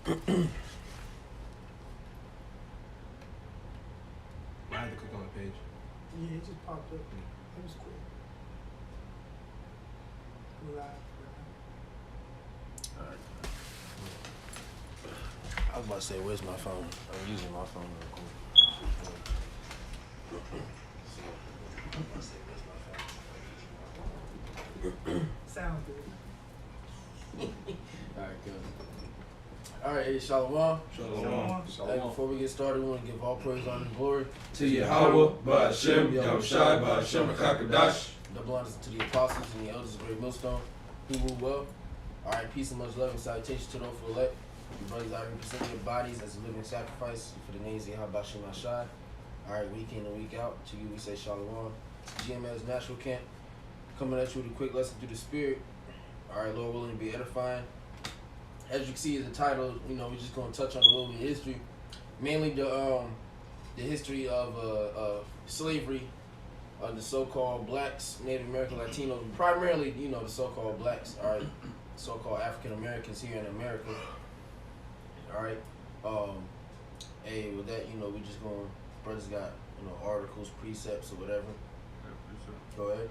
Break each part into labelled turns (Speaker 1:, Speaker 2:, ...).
Speaker 1: I had to click on the page.
Speaker 2: Yeah, it just popped up. It was quick. We're live.
Speaker 3: Alright. I was about to say, where's my phone? I'm using my phone real quick. I was about to say, where's my phone?
Speaker 2: Sounds good.
Speaker 3: Alright, good. Alright, hey, Shalom. Hey, before we get started, we want to give all praise, honor, and glory
Speaker 1: To Yahweh, Ba'ashem, Yahushai, Ba'ashem, Hakadash.
Speaker 3: double honors to the apostles and the elders of Great Millstone who rule well. Alright, peace and much love and salutation to those who elect. Your brothers out here presenting your bodies as a living sacrifice for the names of Yahweh Ba'ashem Ashai. Alright, week in and week out. To you we say Shalom. GML's Natural Camp. Coming at you with a quick lesson through the Spirit. Alright, Lord willing to be edifying. As you can see in the title, you know, we're just going to touch on a little bit of history. Mainly the history of slavery, the so-called blacks, Native American, Latinos, primarily, you know, the so-called blacks, all right, so-called African Americans here in America, all right. Hey, with that, you know, we just going, brothers got, you know, articles, precepts, or whatever. Go ahead.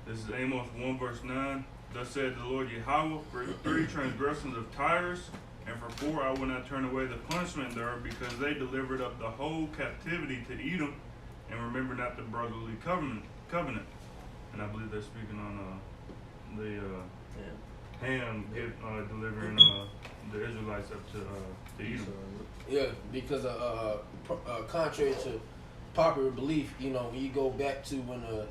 Speaker 4: This is Amos 1 verse 9. Thus said the Lord Yahweh, for 3 transgressions of Tyrus, and for 4 I will not turn away the punishment thereof, because they delivered up the whole captivity to Edom, and remember not the brotherly covenant. And I believe they're speaking on Ham delivering the Israelites up to Edom.
Speaker 3: Yeah, because contrary to popular belief, you know, when you go back to when the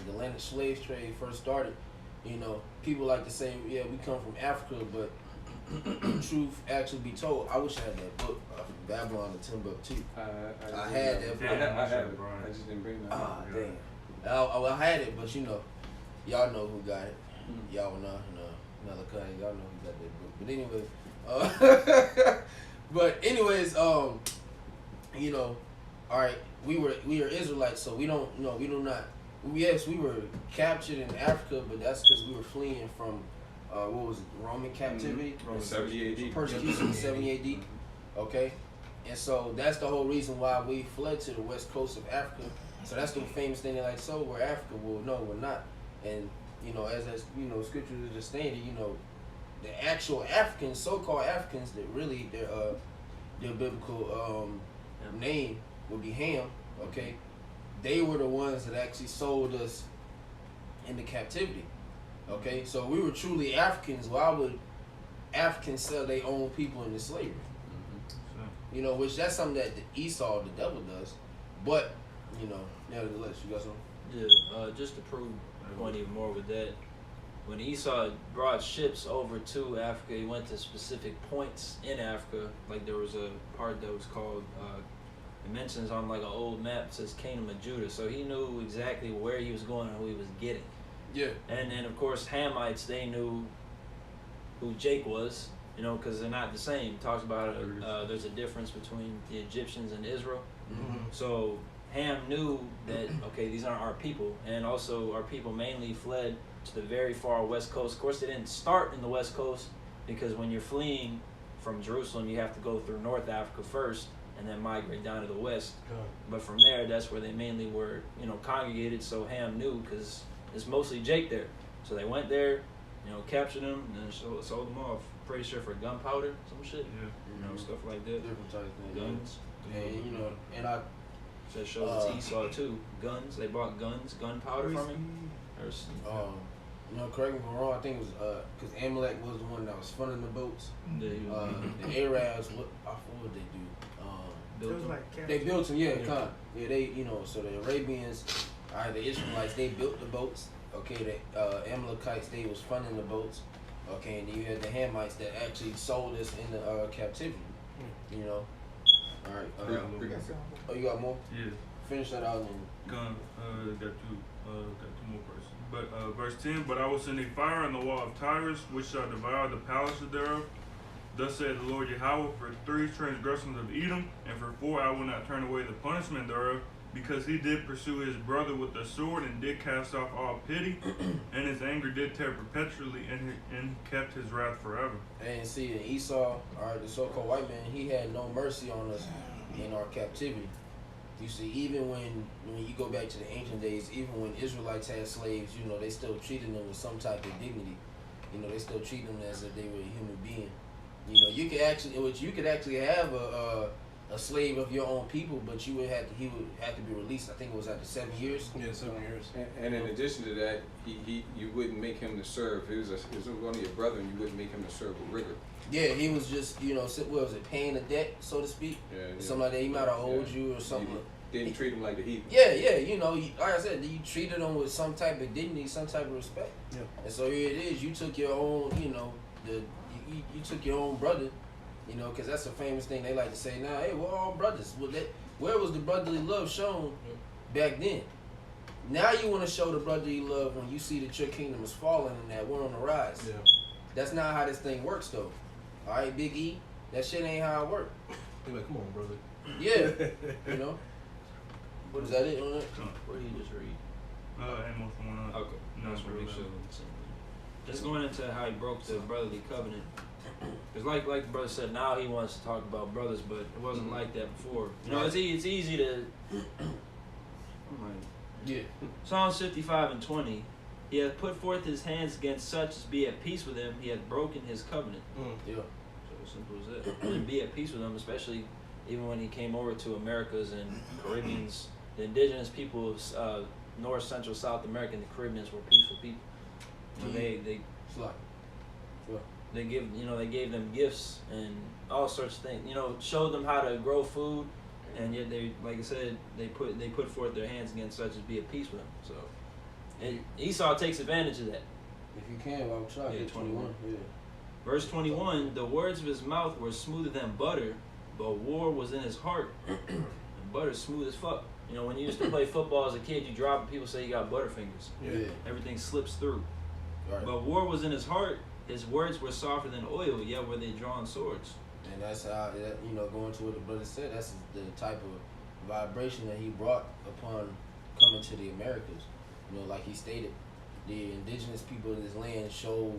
Speaker 3: Atlantic slave trade first started, you know, people like to say, yeah, we come from Africa, but truth actually be told, I wish I had that book from Babylon to Timbuktu. I had that book.
Speaker 4: Yeah,
Speaker 5: I have it. I just didn't bring that.
Speaker 3: Ah, damn. I had it, but you know, y'all know who got it. Y'all know, another kind. Y'all know who got that book. But anyways, you know, all right, we are Israelites, so we don't, you know, we do not. Yes, we were captured in Africa, but that's because we were fleeing from what was it, Roman captivity,
Speaker 5: 70 AD.
Speaker 3: persecution in 70 AD. Okay, and so that's the whole reason why we fled to the west coast of Africa. So that's the famous thing. They're like, so we're Africa. Well, no, we're not. And you know, as you know, scriptures are just stated, you know, the actual Africans, so-called Africans, that really their biblical name would be Ham. Okay, they were the ones that actually sold us into captivity. Okay, so we were truly Africans. Why would Africans sell their own people into slavery? You know, which that's something that the Esau, the devil, does. But you know, nevertheless, you got something?
Speaker 6: Yeah, just to prove the point even more with that, when Esau brought ships over to Africa, he went to specific points in Africa. Like there was a part that was called, it mentions on like an old map, it says Kingdom of Judah. So he knew exactly where he was going and who he was getting.
Speaker 3: Yeah.
Speaker 6: And then of course Hamites, they knew who Jake was, you know, because they're not the same. It talks about there's a difference between the Egyptians and Israel.
Speaker 3: Mm-hmm.
Speaker 6: So Ham knew that, okay, these aren't our people. And also our people mainly fled to the very far west coast. Of course, they didn't start in the west coast, because when you're fleeing from Jerusalem, you have to go through North Africa first and then migrate down to the west. But from there, that's where they mainly were, you know, congregated. So Ham knew, because it's mostly Jake there. So they went there, you know, captured them, and then sold them off. Pretty sure for gunpowder, some shit.
Speaker 4: Yeah.
Speaker 6: You know, stuff like that.
Speaker 3: Different types of things.
Speaker 6: Guns.
Speaker 3: And you know, and I
Speaker 6: So it shows it's Esau too. Guns. They bought guns, gunpowder from him.
Speaker 3: you know, correct me if I'm wrong, I think it was because Amalek was the one that was funding the boats. The Arabs, what would they do?
Speaker 2: It was like
Speaker 3: They built them, yeah, they, you know, so the Arabians, the Israelites, they built the boats. Okay, the Amalekites, they was funding the boats. Okay, and then you had the Hamites that actually sold us into captivity. You know. All right. Oh, you got more?
Speaker 4: Yeah.
Speaker 3: Finish that out and.
Speaker 4: Got two more verses. But verse 10, but I will send a fire on the wall of Tyrus, which shall devour the palaces thereof. Thus said the Lord Yahweh, for 3 transgressions of Edom, and for 4 I will not turn away the punishment thereof, because he did pursue his brother with the sword and did cast off all pity, and his anger did tear perpetually, and kept his wrath forever.
Speaker 3: And see, Esau, the so-called white man, he had no mercy on us in our captivity. You see, even when you go back to the ancient days, even when Israelites had slaves, you know, they still treated them with some type of dignity. You know, they still treat them as if they were a human being. You know, you could actually have a slave of your own people, but he would have to be released. I think it was after 7 years.
Speaker 5: Yeah, 7 years.
Speaker 7: And in addition to that, you wouldn't make him to serve. If it was one of your brethren, you wouldn't make him to serve with rigor.
Speaker 3: Yeah, he was just, you know, what was it, paying a debt, so to speak?
Speaker 7: Yeah.
Speaker 3: Something like that. He might have owed you or something.
Speaker 7: You didn't treat him like the heathen.
Speaker 3: Yeah, you know, like I said, you treated them with some type of dignity, some type of respect.
Speaker 5: Yeah.
Speaker 3: And so here it is. You took your own, you know, you took your own brother, you know, because that's a famous thing they like to say now. Hey, we're all brothers. Where was the brotherly love shown back then? Now you want to show the brotherly love when you see that your kingdom is falling and that we're on the rise.
Speaker 5: Yeah.
Speaker 3: That's not how this thing works, though. All right, Big E, that shit ain't how it works.
Speaker 5: You're like, come on, brother.
Speaker 3: Yeah, you know. What is that it on it?
Speaker 6: What did you just read?
Speaker 4: Amos 1.
Speaker 6: Okay.
Speaker 4: No,
Speaker 6: Just wanna
Speaker 4: bro,
Speaker 6: make sure. Just going into how he broke the brotherly covenant. Because like the brother said, now he wants to talk about brothers, but it wasn't like that before. You know, it's easy to...
Speaker 3: Yeah.
Speaker 6: Psalms 55:20. He hath put forth his hands against such as be at peace with him. He hath broken his covenant.
Speaker 3: Yeah.
Speaker 6: So simple as that. And be at peace with him, especially even when he came over to Americas and Caribbeans. The indigenous people of North, Central, South America, and the Caribbeans were peaceful people. So they gave them gifts and all sorts of things. You know, showed them how to grow food, and yet they, like I said, they put forth their hands against such as be at peace with them. So, and Esau takes advantage of that.
Speaker 3: If you can, I'll try.
Speaker 6: Yeah,
Speaker 3: 21. Yeah.
Speaker 6: Verse 21: the words of his mouth were smoother than butter, but war was in his heart. And butter's smooth as fuck. You know, when you used to play football as a kid, you drop it, people say you got butterfingers.
Speaker 3: Yeah.
Speaker 6: Everything slips through.
Speaker 3: Right.
Speaker 6: But war was in his heart. His words were softer than oil, yet were they drawn swords.
Speaker 3: And that's how, you know, going to what the brother said, that's the type of vibration that he brought upon coming to the Americas. You know, like he stated, the indigenous people of this land showed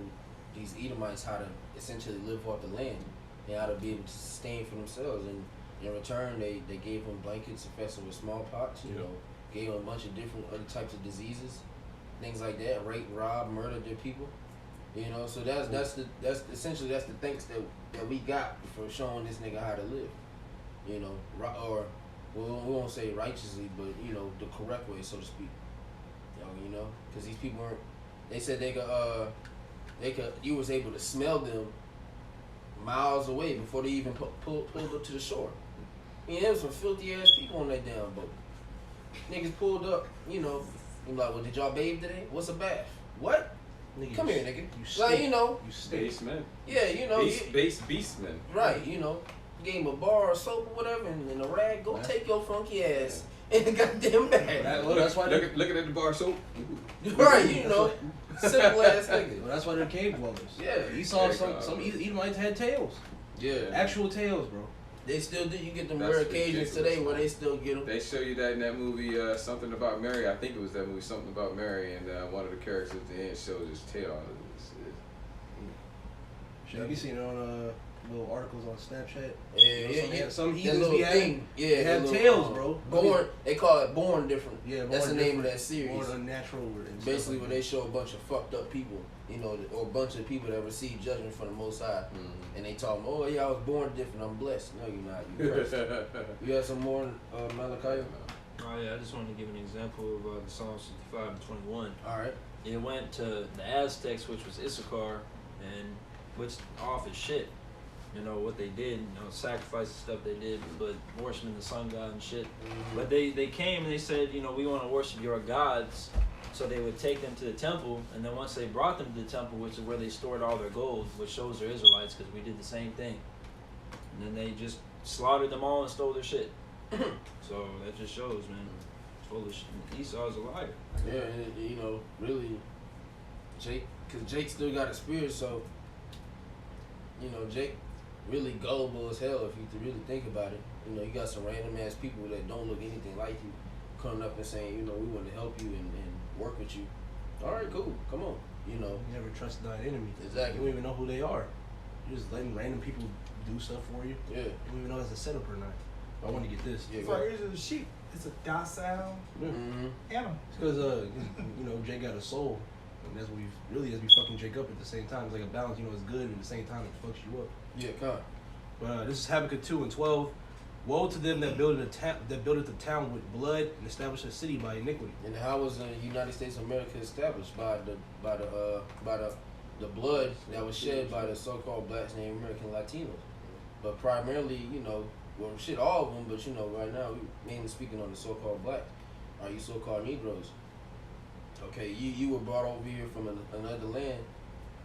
Speaker 3: these Edomites how to essentially live off the land and how to be able to sustain for themselves. And in return, they gave them blankets infested with smallpox, you know, gave them a bunch of different other types of diseases, things like that, rape, rob, murder their people. You know, so that's essentially the thanks that we got for showing this nigga how to live. You know, or we won't say righteously, but you know, the correct way, so to speak. You know, because these people weren't. They said they could. You was able to smell them miles away before they even pulled up to the shore. I mean, there was some filthy ass people on that damn boat. Niggas pulled up. You know, I'm like, well, did y'all bathe today? What's a bath? What?
Speaker 5: Nigga,
Speaker 3: Come here, nigga.
Speaker 5: You
Speaker 3: Like, you know.
Speaker 5: You stink.
Speaker 7: Basemen.
Speaker 3: Yeah, you know.
Speaker 7: Beastmen.
Speaker 3: Right, you know. Gave him a bar of soap or whatever and a rag. Go take your funky ass in the goddamn bag.
Speaker 5: That's why
Speaker 7: Looking at the bar soap.
Speaker 3: Right, you know. Simple ass nigga.
Speaker 5: Well, that's why they're cave dwellers.
Speaker 3: Yeah.
Speaker 5: You saw
Speaker 7: Yeah,
Speaker 5: some Edomites had tails.
Speaker 3: Yeah.
Speaker 5: Actual tails, bro.
Speaker 3: They still do. You get them
Speaker 7: That's
Speaker 3: rare occasions
Speaker 7: ridiculous,
Speaker 3: today where
Speaker 7: man.
Speaker 3: they still get them.
Speaker 7: They show you that in that movie, Something About Mary. I think it was that movie, Something About Mary, and one of the characters at the end shows his tail.
Speaker 5: Have you seen it on little articles on Snapchat?
Speaker 3: Yeah.
Speaker 5: Some
Speaker 3: That
Speaker 5: heathens
Speaker 3: little
Speaker 5: be
Speaker 3: thing. Yeah.
Speaker 5: they have
Speaker 3: that
Speaker 5: tails,
Speaker 3: little,
Speaker 5: bro.
Speaker 3: Born. They call it Born Different.
Speaker 5: Yeah,
Speaker 3: That's the
Speaker 5: Born
Speaker 3: name of
Speaker 5: Different.
Speaker 3: that series.
Speaker 5: Born unnatural. And
Speaker 3: Basically,
Speaker 5: stuff
Speaker 3: where
Speaker 5: like
Speaker 3: they show a bunch of fucked up people, you know, or a bunch of people that receive judgment from the Most High, and they talk, oh yeah, I was born different, I'm blessed. No, you're not. You're cursed. You have some more, Malachi?
Speaker 6: Oh yeah, I just wanted to give an example of the Psalms 55:21.
Speaker 3: All right.
Speaker 6: It went to the Aztecs, which was Issachar, and which off as shit. You know what they did, you know, sacrifice and stuff they did, but worshiping the sun god and shit. But they came and they said, you know, we want to worship your gods. So they would take them to the temple, and then once they brought them to the temple, which is where they stored all their gold, which shows they're Israelites because we did the same thing. And then they just slaughtered them all and stole their shit. So that just shows, man, it's full of shit. Esau's a liar.
Speaker 3: Yeah, and, you know, really, Jake, because Jake still got a spirit, so, you know, Jake really gullible as hell if you really think about it. You know, you got some random ass people that don't look anything like you, coming up and saying, you know, we want to help you and work with you. All right, cool, come on. You know,
Speaker 5: You never trust thine enemy.
Speaker 3: Exactly.
Speaker 5: You don't even know who they are. You're just letting random people do stuff for you.
Speaker 3: yeah,
Speaker 5: You don't even know if it's a setup or not. I want to get this.
Speaker 3: yeah.
Speaker 2: It's like Israel sheep. It's a docile
Speaker 5: Yeah.
Speaker 3: Mm-hmm.
Speaker 2: animal.
Speaker 5: It's because you know, Jake got a soul, and that's what we really as we fucking Jake up at the same time. It's like a balance. You know, it's good, and at the same time it fucks you up.
Speaker 3: Yeah, come.
Speaker 5: But this is Habakkuk 2:12. Woe to them that buildeth the town with blood and established a city by iniquity.
Speaker 3: And how was the United States of America established by the blood that was shed by the so-called blacks, Native American, Latinos? But primarily, you know, well, shit, all of them. But you know, right now, we mainly speaking on the so-called blacks. Are you so-called Negroes? Okay, you were brought over here from another land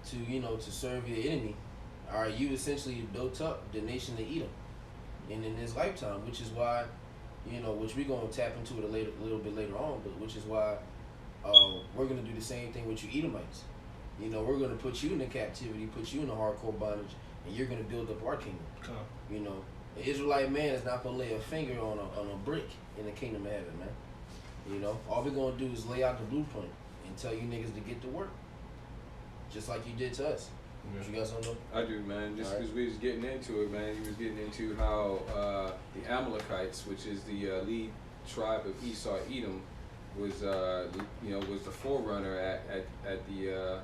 Speaker 3: to, you know, to serve your enemy. All right, you essentially built up the nation of Edom, and in this lifetime, which is why, you know, which we're gonna tap into it a little bit later on, but which is why we're gonna do the same thing with you Edomites. You know, we're gonna put you into captivity, put you in a hardcore bondage, and you're gonna build up our kingdom. You know, the Israelite man is not gonna lay a finger on a brick in the kingdom of heaven, man. You know, all we're gonna do is lay out the blueprint and tell you niggas to get to work, just like you did to us. What you guys don't know?
Speaker 7: I do, man. Just
Speaker 3: All right.
Speaker 7: because we was getting into it, man. He was getting into how the Amalekites, which is the lead tribe of Esau, Edom, was was the forerunner at the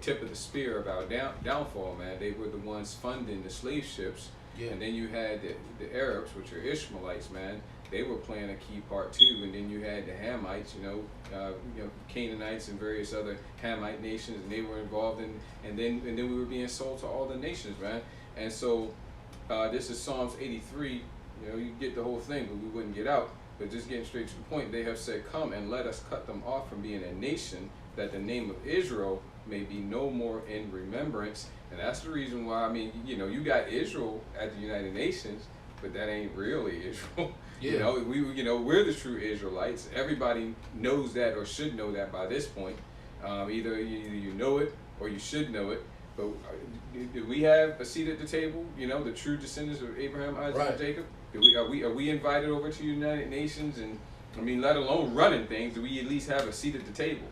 Speaker 7: tip of the spear of our downfall, man. They were the ones funding the slave ships,
Speaker 3: Yeah.
Speaker 7: and then you had the Arabs, which are Ishmaelites, man. They were playing a key part too, and then you had the Hamites, Canaanites and various other Hamite nations, and they were involved in, and then we were being sold to all the nations, man. And so this is Psalms 83. You know, you get the whole thing, but we wouldn't get out. But just getting straight to the point, they have said, "Come and let us cut them off from being a nation, that the name of Israel may be no more in remembrance." And that's the reason why. I mean, you know, you got Israel at the United Nations, but that ain't really Israel.
Speaker 3: Yeah.
Speaker 7: You know, we're the true Israelites. Everybody knows that or should know that by this point. Either you know it or you should know it. But do we have a seat at the table? You know, the true descendants of Abraham, Isaac,
Speaker 3: Right.
Speaker 7: and Jacob. Are we invited over to the United Nations? And I mean, let alone running things, do we at least have a seat at the table?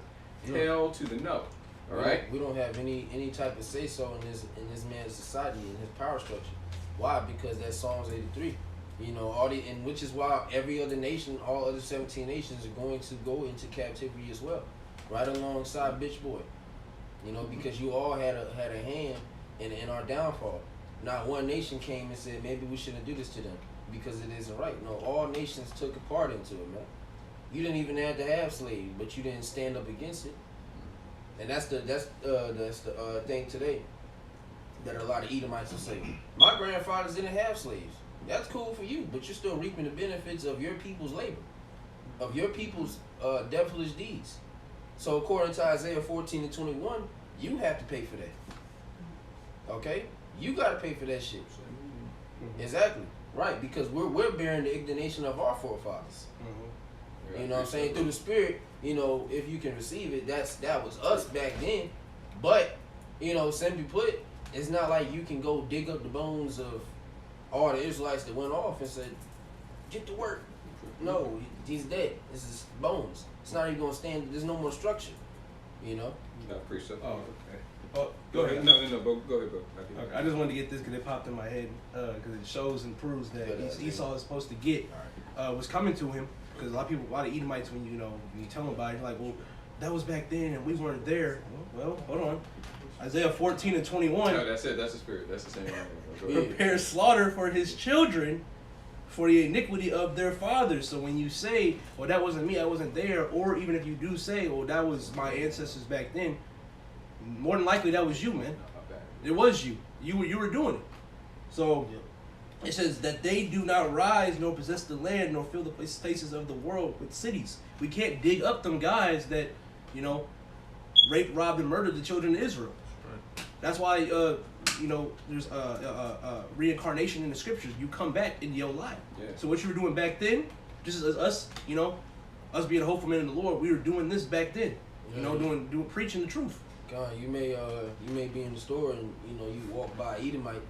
Speaker 3: No.
Speaker 7: Hell to the no. All right.
Speaker 3: We don't have any type of say so in this man's society and his power structure. Why? Because that's Psalms 83. You know, and which is why every other nation, all other 17 nations are going to go into captivity as well, right alongside Bitch Boy. You know, because you all had a hand in our downfall. Not one nation came and said maybe we shouldn't do this to them because it isn't right. No, all nations took a part into it, man. You didn't even have to have slaves, but you didn't stand up against it. And that's the thing today that a lot of Edomites will say. My grandfathers didn't have slaves. That's cool for you, but you're still reaping the benefits of your people's labor, of your people's devilish deeds. So according to Isaiah 14:21, you have to pay for that. Okay? You got to pay for that shit. Exactly. Right, because we're bearing the indignation of our forefathers. You know what I'm saying? Through the Spirit, you know, if you can receive it, that was us back then. But, you know, simply put, it's not like you can go dig up the bones of all the Israelites that went off and said, get to work. No, he's dead. This is bones. It's not even going to stand. There's no more structure, you know?
Speaker 7: I appreciate that.
Speaker 5: Oh, okay. Oh,
Speaker 7: Go ahead. No, go ahead, bro.
Speaker 5: Okay, I just wanted to get this because it popped in my head because it shows and proves that
Speaker 3: Yeah,
Speaker 5: Esau is supposed to get was coming to him, because a lot of Edomites, when you tell them about it, you're like, well, that was back then and we weren't there. Well, hold on. Isaiah 14:21.
Speaker 7: No, that's it. That's the Spirit. That's the same one. Go ahead.
Speaker 5: Prepare slaughter for his children for the iniquity of their fathers. So when you say, well, that wasn't me, I wasn't there, or even if you do say, well, that was my ancestors back then, more than likely that was you, man. It was you. You were doing it. So it says that they do not rise nor possess the land nor fill the places of the world with cities. We can't dig up them guys that, raped, robbed, and murdered the children of Israel. Right. That's why there's reincarnation in the scriptures. You come back in your life. Yeah. So what you were doing back then, just as us, us being hopeful men in the Lord, we were doing this back then. Doing preaching the truth.
Speaker 3: God, you may be in the store and you walk by Edomite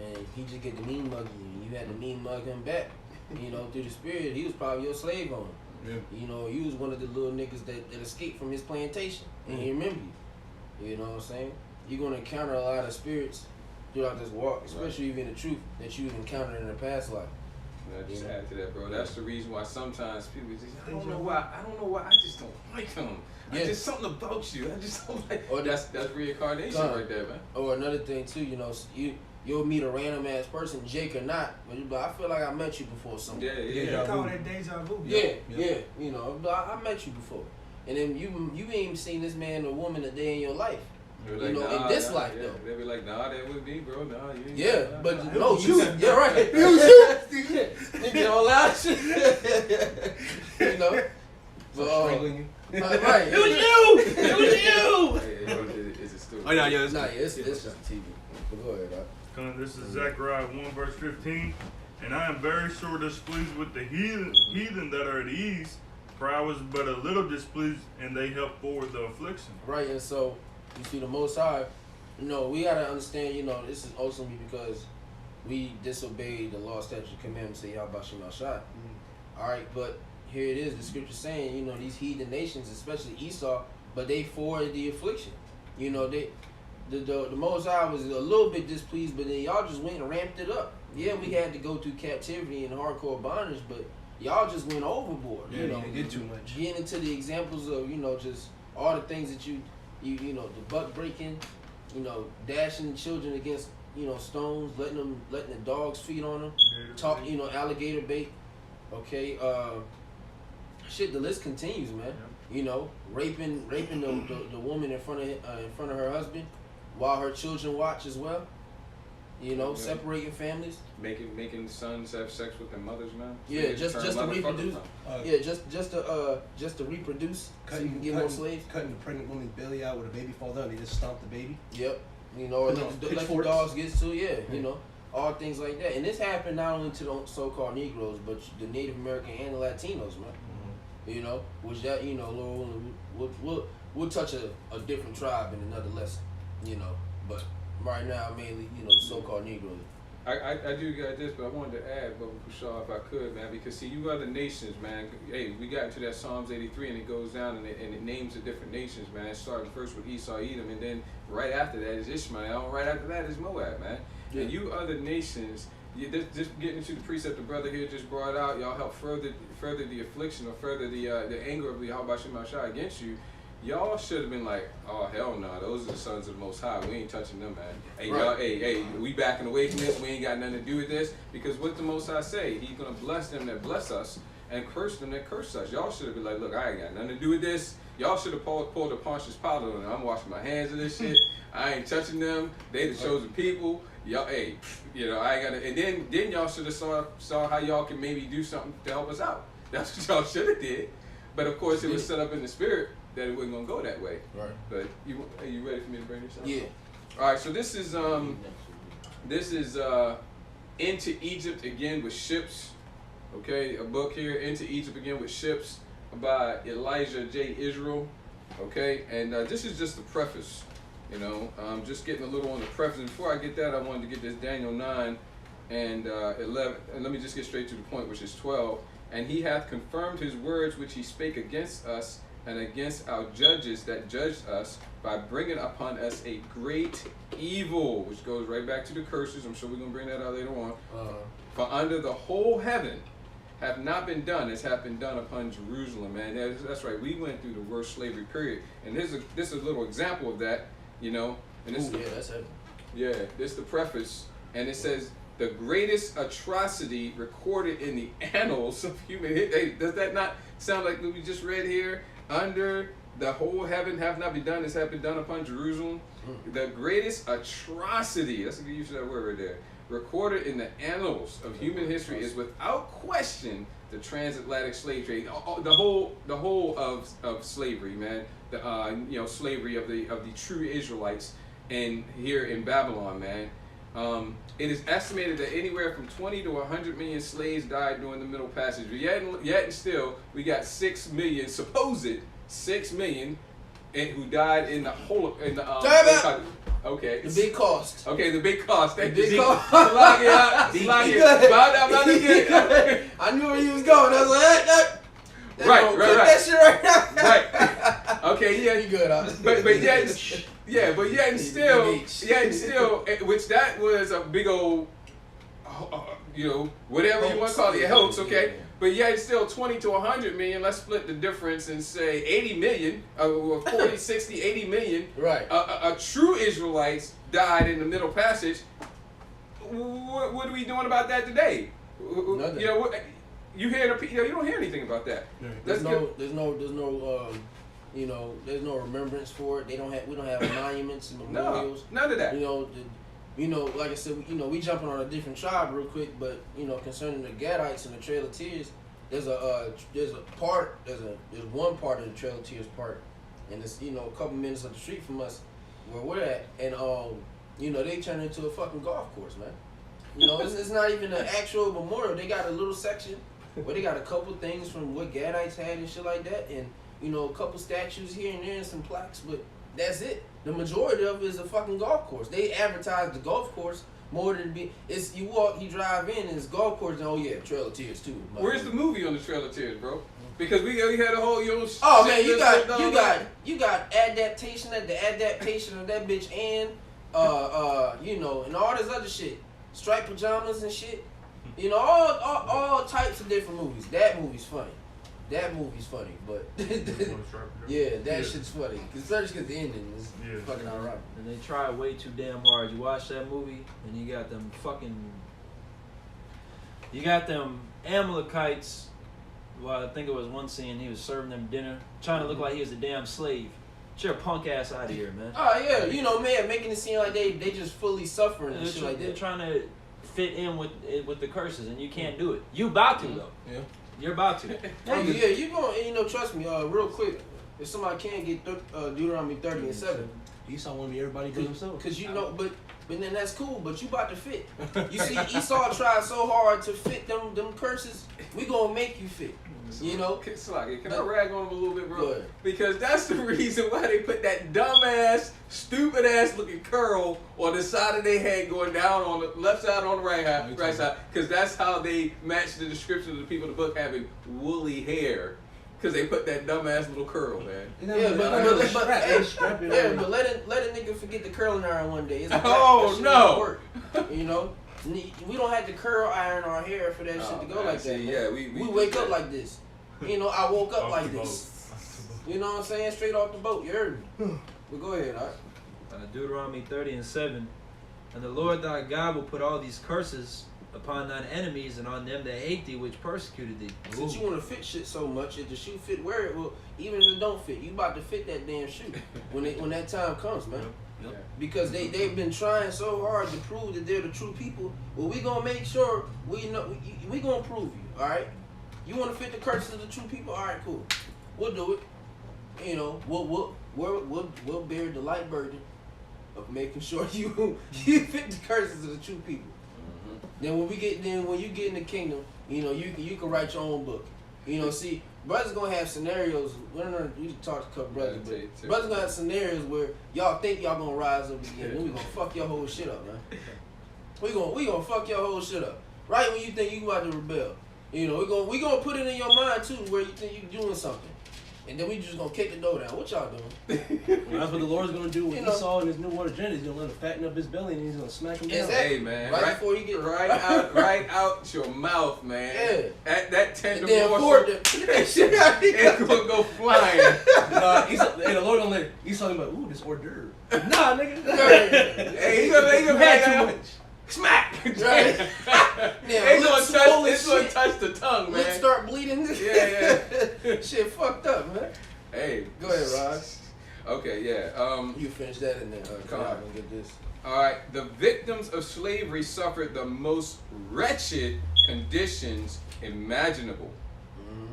Speaker 3: and he just get the mean mug you. You had to mean mug him back. Through the Spirit, he was probably your slave owner.
Speaker 1: Yeah.
Speaker 3: You know, you was one of the little niggas that escaped from his plantation, and he remember you. You know what I'm saying? You're gonna encounter a lot of spirits throughout this walk, especially even the truth that you've encountered in a past life.
Speaker 7: And I just add to that, bro. That's the reason why sometimes people just, I don't know why. I just don't like them.
Speaker 3: Yeah.
Speaker 7: Just something about you. I just don't like.
Speaker 3: Or
Speaker 7: That's reincarnation
Speaker 3: Son.
Speaker 7: right there, man.
Speaker 3: Or another thing too, you know, you'll meet a random ass person, Jake or not, but you be like, I feel like I met you before somewhere.
Speaker 7: Yeah,
Speaker 2: They
Speaker 7: yeah.
Speaker 2: call that deja vu.
Speaker 3: Yeah, you know, but I met you before, and then you ain't even seen this man or woman a day in your life.
Speaker 7: They're
Speaker 3: You know, in this life,
Speaker 7: yeah.
Speaker 3: though.
Speaker 7: They be like, nah, that would be, bro. Nah, you ain't
Speaker 3: Yeah,
Speaker 7: nah.
Speaker 3: but
Speaker 2: Nah,
Speaker 3: no,
Speaker 2: it was
Speaker 3: you,
Speaker 2: you.
Speaker 3: yeah, right. It was you. Nigga don't lie shit. You know, but
Speaker 5: Strangling you.
Speaker 3: right, it was you. It was you.
Speaker 7: Hey, is it still?
Speaker 5: Oh, yeah, yeah.
Speaker 3: Nah, yeah, it's just a TV. But go ahead,
Speaker 4: This is Zechariah 1 verse 15. And I am very sure displeased with the heathen that are at ease, for I was but a little displeased, and they helped forward the affliction.
Speaker 3: Right, and so you see the Most High. You know, we gotta understand. You know, this is ultimately because we disobeyed the law, statute, commandments of Yahweh Shema Shai. All right, but here it is. The scripture saying, you know, these heathen nations, especially Esau, but they forwarded the affliction. You know, the Most High was a little bit displeased, but then y'all just went and ramped it up. Yeah, we had to go through captivity and hardcore bondage, but y'all just went overboard.
Speaker 5: Yeah,
Speaker 3: you know,
Speaker 5: you did too much.
Speaker 3: getting into the examples of, you know, just all the things that you know, the buck breaking, you know, dashing children against, you know, stones, letting the dogs feed on them, talk, you know, alligator bait. Okay, shit, the list continues, man. You know, raping the woman in front of her husband, while her children watch as well. You know, separating families.
Speaker 7: Making sons have sex with their mothers, man.
Speaker 3: Yeah, just to reproduce.
Speaker 5: Uh,
Speaker 3: Yeah, just to reproduce, so you can get more slaves.
Speaker 5: Cutting the pregnant woman's belly out when the baby falls out, they just stomp the baby.
Speaker 3: Yep. You know, or
Speaker 5: No,
Speaker 3: let the
Speaker 5: pitchforks.
Speaker 3: dogs get to, you know, all things like that. And this happened not only to the so-called Negroes, but the Native American and the Latinos, man. You know, which that, you know, Lord, we'll touch a different tribe in another lesson, you know. But right now, mainly, you know, the so-called Negroes.
Speaker 7: I do got this, but I wanted to add, Brother Kushal, if I could, man, because see, you other nations, man. Hey, we got into that Psalms 83, and it goes down and it names the different nations, man. Starting first with Esau, Edom, and then right after that is Ishmael, and right after that is Moab, man.
Speaker 3: Yeah.
Speaker 7: And you other nations, just getting into the precept the brother here just brought out, y'all help further the affliction or further the anger of the Yahweh Shema Shai against you. Y'all should have been like, oh hell no, those are the sons of the Most High. We ain't touching them, man. Hey,
Speaker 3: Right.
Speaker 7: y'all, hey, we backing away from this. We ain't got nothing to do with this, because what the Most High say, He's gonna bless them that bless us and curse them that curse us. Y'all should have been like, look, I ain't got nothing to do with this. Y'all should have pulled a Pontius Pilate on them. I'm washing my hands of this shit. I ain't touching them. They the chosen people. Y'all, hey, you know, I ain't gonna. And then y'all should have saw how y'all can maybe do something to help us out. That's what y'all should have did. But of course, it was set up in the spirit that it wasn't gonna go that way.
Speaker 3: Right.
Speaker 7: But are you ready for me to bring this up?
Speaker 3: Yeah.
Speaker 7: All right. So this is Into Egypt Again with Ships. Okay, a book here, Into Egypt Again with Ships, by Elijah J. Israel. Okay, and this is just the preface. You know, just getting a little on the preface. And before I get that, I wanted to get this Daniel 9 and 11. And let me just get straight to the point, which is 12. And he hath confirmed his words which he spake against us and against our judges that judged us, by bringing upon us a great evil, which goes right back to the curses. I'm sure we're going to bring that out later on. For under the whole heaven have not been done as have been done upon Jerusalem. Man, that's right. We went through the worst slavery period. And this is a little example of that, you know. And this,
Speaker 3: Ooh, yeah, that's heavy.
Speaker 7: yeah, this is the preface. And it says, the greatest atrocity recorded in the annals of human history. Hey, does that not sound like what we just read here? Under the whole heaven have not been done as have been done upon Jerusalem. The greatest atrocity, let's get used to that word right there, recorded in the annals of human history is without question the transatlantic slave trade. The whole of slavery, man. The slavery of the true Israelites and here in Babylon, man. It is estimated that anywhere from 20 to 100 million slaves died during the Middle Passage. But yet and still, we got 6 million, supposed 6 million, who died in the whole okay.
Speaker 3: The big cost.
Speaker 7: Okay, the big cost.
Speaker 3: The big cost.
Speaker 7: Slug it.
Speaker 3: Go ahead.
Speaker 7: I'm not again.
Speaker 3: I knew where you was going. I was like,
Speaker 7: Right.
Speaker 3: Cook that shit right now.
Speaker 7: Right. Okay, yeah.
Speaker 3: You good, huh?
Speaker 7: But yet, yeah, but yet and still, which that was a big old, whatever you want to call it, a hoax, okay?
Speaker 3: Yeah.
Speaker 7: But yet and still, 20 to 100 million, let's split the difference and say 80 million, 40, 60, 80 million.
Speaker 3: Right.
Speaker 7: A true Israelites died in the Middle Passage. What are we doing about that today?
Speaker 3: Nothing.
Speaker 7: You hear you don't hear anything about that.
Speaker 3: There's no remembrance for it. We don't have monuments and memorials.
Speaker 7: No, none of that.
Speaker 3: Like I said, we jumping on a different tribe real quick, but concerning the Gadites and the Trail of Tears, there's one part of the Trail of Tears part, and it's a couple minutes up the street from us where we're at, and they turned into a fucking golf course, man. It's not even an actual memorial. They got a little section where they got a couple things from what Gadites had and shit like that, and a couple statues here and there and some plaques, but that's it. The majority of it is a fucking golf course. They advertise the golf course more than you drive in and it's golf course, and oh yeah, Trail of Tears too.
Speaker 7: Where's the movie on the Trail of Tears, bro? Because we had a whole
Speaker 3: oh man, you got adaptation of that bitch and and all this other shit, striped pajamas and shit, all types of different movies. That movie's funny, but yeah, that shit's funny especially because the ending is fucking ironic.
Speaker 6: And they try way too damn hard. You watch that movie and you got them Amalekites. Well, I think it was one scene he was serving them dinner, trying to look like he was a damn slave. Get your punk ass out of here, man.
Speaker 3: Oh yeah, man, making it seem like they just fully suffering and shit like
Speaker 6: They're
Speaker 3: that.
Speaker 6: trying to fit in with the curses, and you can't do it. You about to though.
Speaker 3: Yeah.
Speaker 6: You're about to.
Speaker 3: Oh yeah, you going trust me, real quick. If somebody can't get Deuteronomy 30 and 7,
Speaker 5: Esau want to be everybody but himself.
Speaker 3: because but then that's cool. But you about to fit. You see, Esau tried so hard to fit them curses. We gonna make you fit.
Speaker 7: Can I rag on him a little bit, bro?
Speaker 3: Go ahead.
Speaker 7: Because that's the reason why they put that dumbass, stupid ass looking curl on the side of their head going down on the left side on the right side. Because that's how they match the description of the people in the book having woolly hair. Because they put that dumbass little curl, man.
Speaker 3: Yeah, but let a nigga forget the curling iron one day. It's a work. We don't have to curl iron our hair for that shit to go like that. Man.
Speaker 7: Yeah,
Speaker 3: we wake up like this. I woke up like this. You know what I'm saying? Straight off the boat. You heard me. But go ahead, all right.
Speaker 6: Deuteronomy 30 and 7. And the Lord thy God will put all these curses upon thine enemies and on them that hate thee, which persecuted thee.
Speaker 3: Since you want to fit shit so much, if the shoe fit where it will, even if it don't fit, you about to fit that damn shoe when that time comes, man.
Speaker 6: Yep.
Speaker 3: Because they've been trying so hard to prove that they're the true people. Well, we gonna make sure we gonna prove you. All right. You want to fit the curses of the true people? All right, cool. We'll do it. We'll bear the light burden of making sure you fit the curses of the true people. Then when you get in the kingdom, you can write your own book. See, brothers gonna have scenarios. We talked to a couple brothers, but brothers gonna have scenarios where y'all think y'all gonna rise up again. Then we gonna fuck your whole shit up, man. We gonna fuck your whole shit up. Right when you think you about to rebel, we gonna put it in your mind too where you think you doing something. And then we just gonna kick the door down. What y'all doing?
Speaker 5: Well, that's what the Lord's gonna do with Esau and his new world agenda. He's gonna let him fatten up his belly and he's gonna smack him down.
Speaker 3: Exactly.
Speaker 7: Hey man,
Speaker 3: right before you get
Speaker 7: right out your mouth, man.
Speaker 3: Yeah.
Speaker 7: At that tender
Speaker 3: Then
Speaker 7: morsel, it's gonna go flying.
Speaker 5: And the Lord gonna let Esau be like, ooh, this hors d'oeuvre. Nah, nigga.
Speaker 7: Hey, he gonna
Speaker 5: had too much.
Speaker 7: Smack!
Speaker 3: Right.
Speaker 7: It's gonna touch the tongue, man.
Speaker 3: Lips start bleeding.
Speaker 7: Yeah.
Speaker 3: Shit fucked up, man.
Speaker 7: Hey.
Speaker 3: Go ahead, Rod.
Speaker 7: Okay, yeah.
Speaker 3: You finish that and then come on and get this.
Speaker 7: Alright, the victims of slavery suffered the most wretched conditions imaginable.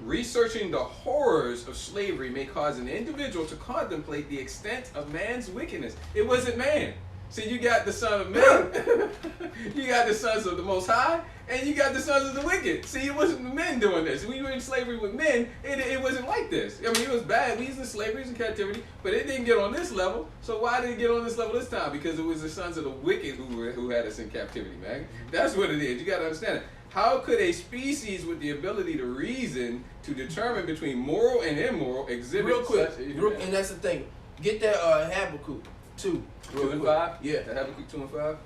Speaker 7: Researching the horrors of slavery may cause an individual to contemplate the extent of man's wickedness. It wasn't man. See, you got the son of man, you got the sons of the Most High, and you got the sons of the wicked. See, it wasn't the men doing this. When you were in slavery with men, it wasn't like this. I mean, it was bad. We was in slavery, we was in captivity, but it didn't get on this level. So why did it get on this level this time? Because it was the sons of the wicked who had us in captivity, man. That's what it is. You got to understand it. how could a species with the ability to reason to determine between moral and immoral exhibit
Speaker 3: Real quick,
Speaker 7: such
Speaker 3: and that's the thing. Get that Habakkuk 2.
Speaker 7: 2 and 5?
Speaker 3: Yeah.
Speaker 7: The Habakkuk 2 and 5?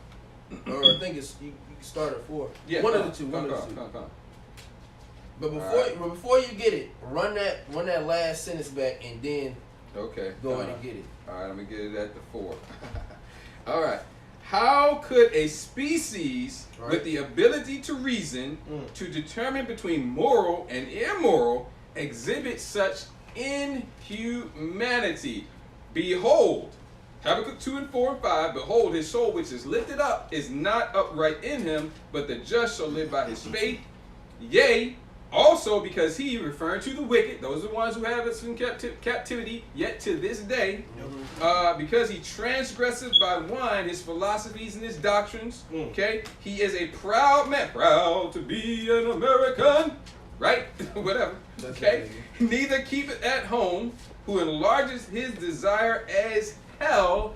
Speaker 3: Or I think it's you can start at 4.
Speaker 7: Yeah.
Speaker 3: One of the two. One of the two.
Speaker 7: Come.
Speaker 3: But
Speaker 7: Alright.
Speaker 3: before you get it, run that last sentence back and then
Speaker 7: Okay.
Speaker 3: go ahead and get it.
Speaker 7: All right, I'm gonna get it at the 4. All right. How could a species
Speaker 3: Right.
Speaker 7: with the ability to reason to determine between moral and immoral exhibit such inhumanity? Behold, Habakkuk 2 and 4 and 5. Behold, his soul which is lifted up is not upright in him, but the just shall live by his faith. Yea, also because he, referring to the wicked, those are the ones who have us in captivity yet to this day, because he transgresseth by wine his philosophies and his doctrines. Okay, he is a proud man, proud to be an American, right? Whatever.
Speaker 3: That's
Speaker 7: Okay,
Speaker 3: it,
Speaker 7: neither keepeth at home, who enlarges his desire as hell,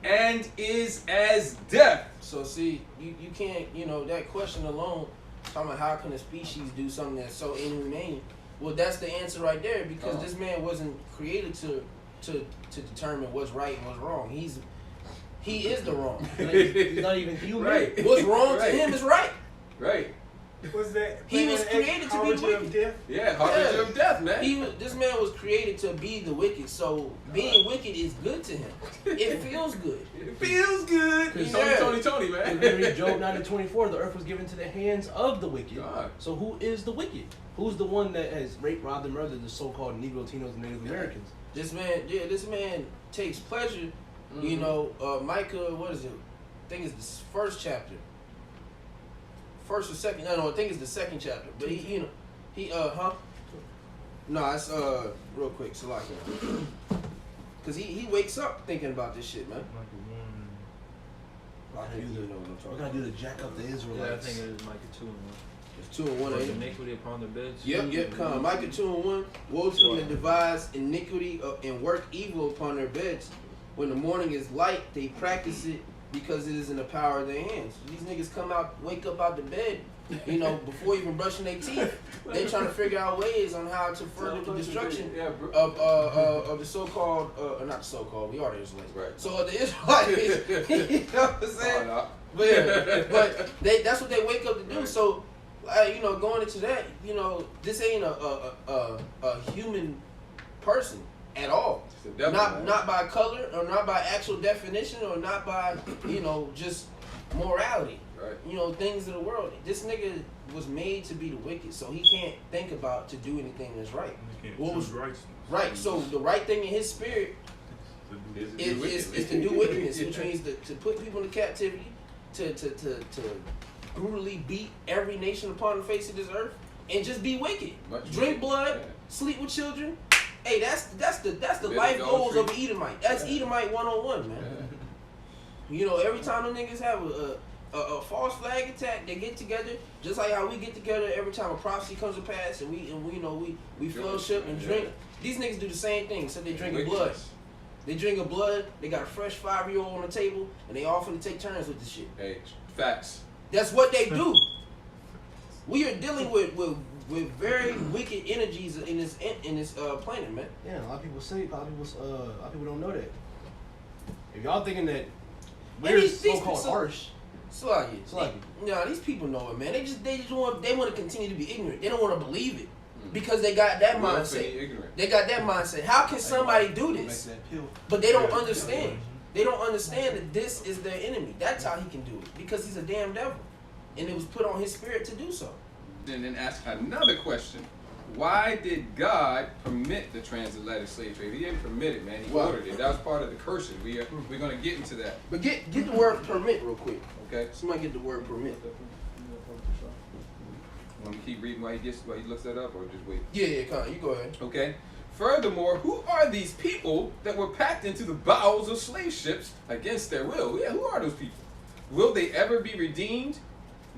Speaker 7: and is as death.
Speaker 3: So see, you can't, that question alone, talking about how can a species do something that's so inhumane? Well, that's the answer right there, because this man wasn't created to determine what's right and what's wrong. He is the wrong.
Speaker 5: He's not even human.
Speaker 7: Right.
Speaker 3: What's wrong
Speaker 7: Right.
Speaker 3: to him is right.
Speaker 7: Right.
Speaker 2: Was that?
Speaker 3: He was created to be
Speaker 2: Harbinger
Speaker 3: wicked.
Speaker 2: of death?
Speaker 7: Yeah, harbinger of death, man.
Speaker 3: This man was created to be the wicked, so being wicked is good to him. It feels good.
Speaker 7: It feels good.
Speaker 3: Yeah.
Speaker 7: Tony,
Speaker 5: If
Speaker 7: man.
Speaker 5: you read Job 9:24, the earth was given to the hands of the wicked.
Speaker 7: God.
Speaker 5: So who is the wicked? Who's the one that has raped, robbed, and murdered the so-called Negro, Tinos, and Native Americans?
Speaker 3: This man takes pleasure. Micah, what is it? I think it's the first chapter. First or second? No, I think it's the second chapter. But No, it's real quick, Salakia. Because he wakes up thinking about this shit, man. I think you know what I'm talking
Speaker 5: We're gonna do the jack up the
Speaker 6: Yeah, I
Speaker 5: Israelites.
Speaker 6: think it is Micah 2 and 1.
Speaker 3: It's 2 and 1.
Speaker 6: Was
Speaker 3: ain't it?
Speaker 6: iniquity upon their beds.
Speaker 3: Yep, come. Micah 2 and 1. Woe to them that devise iniquity and work evil upon their beds. When the morning is light, they practice it because it is in the power of their hands. These niggas wake up out the bed, before even brushing their teeth. They trying to figure out ways on how to further the destruction of the so-called, not the so-called, we are the Israelites.
Speaker 7: Right.
Speaker 3: So the Israelites, you know what I'm saying?
Speaker 7: Oh,
Speaker 3: But yeah, but that's what they wake up to do.
Speaker 7: Right.
Speaker 3: So, going into that, this ain't a human person at all.
Speaker 7: It's the devil, man.
Speaker 3: Not by color or not by actual definition or not by just morality.
Speaker 7: Right.
Speaker 3: Things of the world. This nigga was made to be the wicked, so he can't think about to do anything that's right.
Speaker 4: You can't
Speaker 3: What was
Speaker 4: choose righteousness.
Speaker 3: right? So the right thing in his spirit is to do wickedness, which means to put people into captivity, to brutally beat every nation upon the face of this earth, and just be wicked. Drink blood, sleep with children. Hey, that's the life goals of an Edomite. That's Edomite 101, man. Every time them niggas have a false flag attack, they get together, just like how we get together every time a prophecy comes to pass, and we fellowship and drink. These niggas do the same thing, except they drink blood. They drink blood. They got a fresh 5-year-old on the table, and they all finna take turns with this shit.
Speaker 7: Hey, facts.
Speaker 3: That's what they do. We are dealing with very wicked energies in this planet, man.
Speaker 5: Yeah, a lot of people don't know that. If y'all thinking that we're
Speaker 3: these
Speaker 5: so-called
Speaker 3: people-
Speaker 5: harsh,
Speaker 3: Sluggy. No, these people know it, man. They just want to continue to be ignorant. They don't want to believe it because they got that mindset.
Speaker 7: Ignorant.
Speaker 3: They got that mindset. How can somebody do this? But they don't understand. They don't understand that this is their enemy. That's how he can do it, because he's a damn devil, and it was put on his spirit to do so.
Speaker 7: Then ask another question. Why did God permit the transatlantic slave trade? He didn't permit it, man. He ordered it. That was part of the curses. We're going to get into that.
Speaker 3: But get the word permit real quick.
Speaker 7: Okay?
Speaker 3: Somebody get the word permit.
Speaker 7: Want me to keep reading while he looks that up, or just wait?
Speaker 3: Yeah, come on, you go ahead.
Speaker 7: Okay. Furthermore, who are these people that were packed into the bowels of slave ships against their will? Yeah, who are those people? Will they ever be redeemed?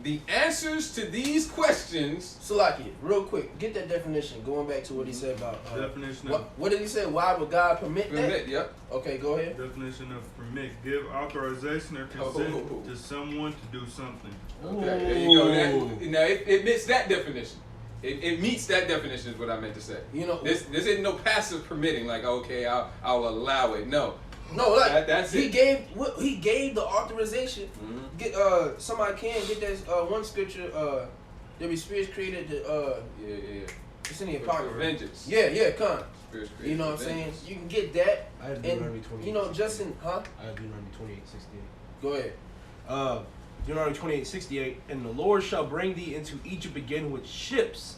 Speaker 7: The answers to these questions.
Speaker 3: Salaki, real quick, get that definition. Going back to what he said about
Speaker 4: Definition of
Speaker 3: what did he say? Why would God permit that?
Speaker 7: Permit, yep.
Speaker 3: Okay, go ahead.
Speaker 4: definition of permit: give authorization or consent to someone to do something.
Speaker 7: Okay, there you go. Now it meets that definition. It meets that definition is what I meant to say.
Speaker 3: You know,
Speaker 7: This isn't no passive permitting, like, okay, I'll allow it. No.
Speaker 3: no, like
Speaker 7: That's
Speaker 3: he
Speaker 7: it.
Speaker 3: gave the authorization.
Speaker 7: Mhm.
Speaker 3: Get somebody can get that one scripture. There be spirits created to
Speaker 7: Yeah.
Speaker 3: it's in the
Speaker 7: For
Speaker 3: apocrypha.
Speaker 7: vengeance.
Speaker 3: Yeah, come.
Speaker 7: Spirits
Speaker 3: You know what I'm
Speaker 7: for
Speaker 3: saying?
Speaker 7: vengeance.
Speaker 3: You can get that,
Speaker 5: I have
Speaker 3: and
Speaker 5: Deuteronomy 28.
Speaker 3: you know, Justin, huh?
Speaker 5: I have Deuteronomy 28:68.
Speaker 3: Go ahead.
Speaker 5: Deuteronomy 28:68, and the Lord shall bring thee into Egypt again with ships,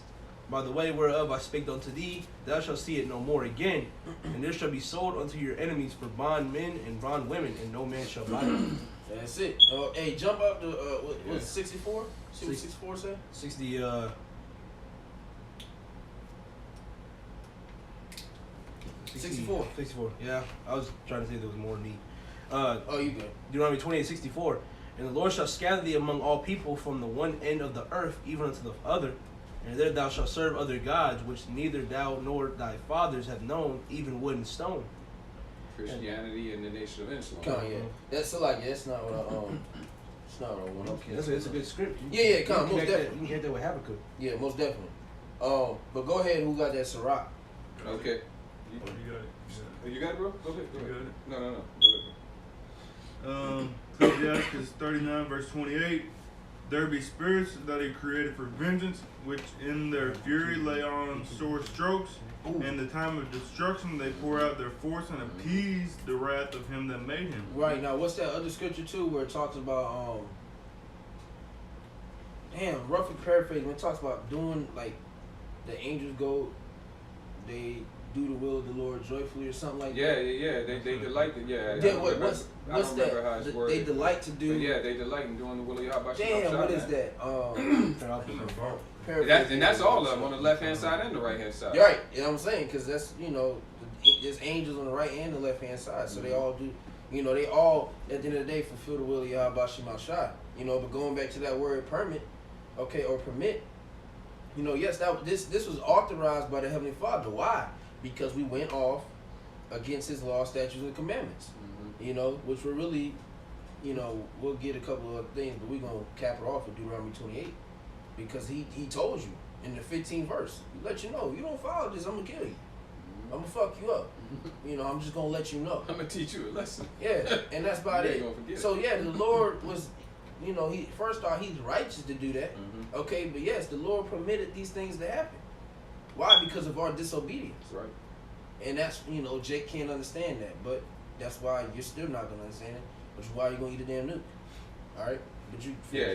Speaker 5: by the way whereof I spake unto thee, thou shalt see it no more again, and there shall be sold unto your enemies for bondmen and bondwomen, and no man shall buy them.
Speaker 3: That's it. Hey, jump up to
Speaker 7: Yeah.
Speaker 3: what's 64? See what 64 say? 64.
Speaker 5: 64. Yeah, I was trying to say there was more than me.
Speaker 3: Oh, you good?
Speaker 5: Deuteronomy 28:64, and the Lord shall scatter thee among all people from the one end of the earth even unto the other, and there thou shalt serve other gods which neither thou nor thy fathers have known, even wood and stone.
Speaker 7: Christianity and the Nation of Islam.
Speaker 3: Come on, yeah. That's like that's not what I It's not what I want.
Speaker 5: Okay, that's a good script.
Speaker 3: Yeah, come on, most
Speaker 5: You can connect that,
Speaker 3: definitely.
Speaker 5: you can get that with Habakkuk.
Speaker 3: Yeah, most definitely. But go ahead. Who got that Sirach?
Speaker 7: Okay.
Speaker 4: You got it.
Speaker 7: You got it, bro? Go ahead.
Speaker 4: You got it.
Speaker 7: No. Go ahead,
Speaker 4: Ecclesiastes 39 verse 28. There be spirits that he created for vengeance, which in their fury lay on sore strokes. In the time of destruction they pour out their force and appease the wrath of him that made him.
Speaker 3: Right now, what's that other scripture too, where it talks about roughly paraphrasing, when it talks about doing like the angels go, they do the will of the Lord joyfully or something like
Speaker 7: Yeah.
Speaker 3: that.
Speaker 7: They delight to, yeah.
Speaker 3: Yeah, what's
Speaker 7: I don't remember how
Speaker 3: that?
Speaker 7: it's
Speaker 3: They
Speaker 7: worded.
Speaker 3: delight to do.
Speaker 7: But yeah, they delight in doing the will of Yahweh.
Speaker 3: Damn, what is that?
Speaker 7: And that's all of them on the left hand side and the right hand side.
Speaker 3: You're right. You know what I'm saying? Because that's, there's angels on the right and the left hand side. So they all do, they all, at the end of the day, fulfill the will of Yahweh Shema Shai. But going back to that word permit, okay, or permit, yes, this was authorized by the Heavenly Father. Why? Because we went off against His law, statutes, and commandments. Which were really, we'll get a couple of things, but we're going to cap it off with Deuteronomy 28. Because he told you in the 15th verse, he let you know, you don't follow this, I'm going to kill you. I'm going to fuck you up. I'm just going to let you know.
Speaker 7: I'm going to teach you a lesson.
Speaker 3: Yeah, and that's about
Speaker 7: You ain't
Speaker 3: it.
Speaker 7: gonna forget
Speaker 3: So
Speaker 7: it.
Speaker 3: yeah, the Lord was, he first off, He's righteous to do that. Okay, but yes, the Lord permitted these things to happen. Why? Because of our disobedience.
Speaker 7: That's right.
Speaker 3: And that's, Jake can't understand that, but that's why you're still not going to understand it, which is why you're going to eat a damn nuke. All right? But you.
Speaker 7: Yeah.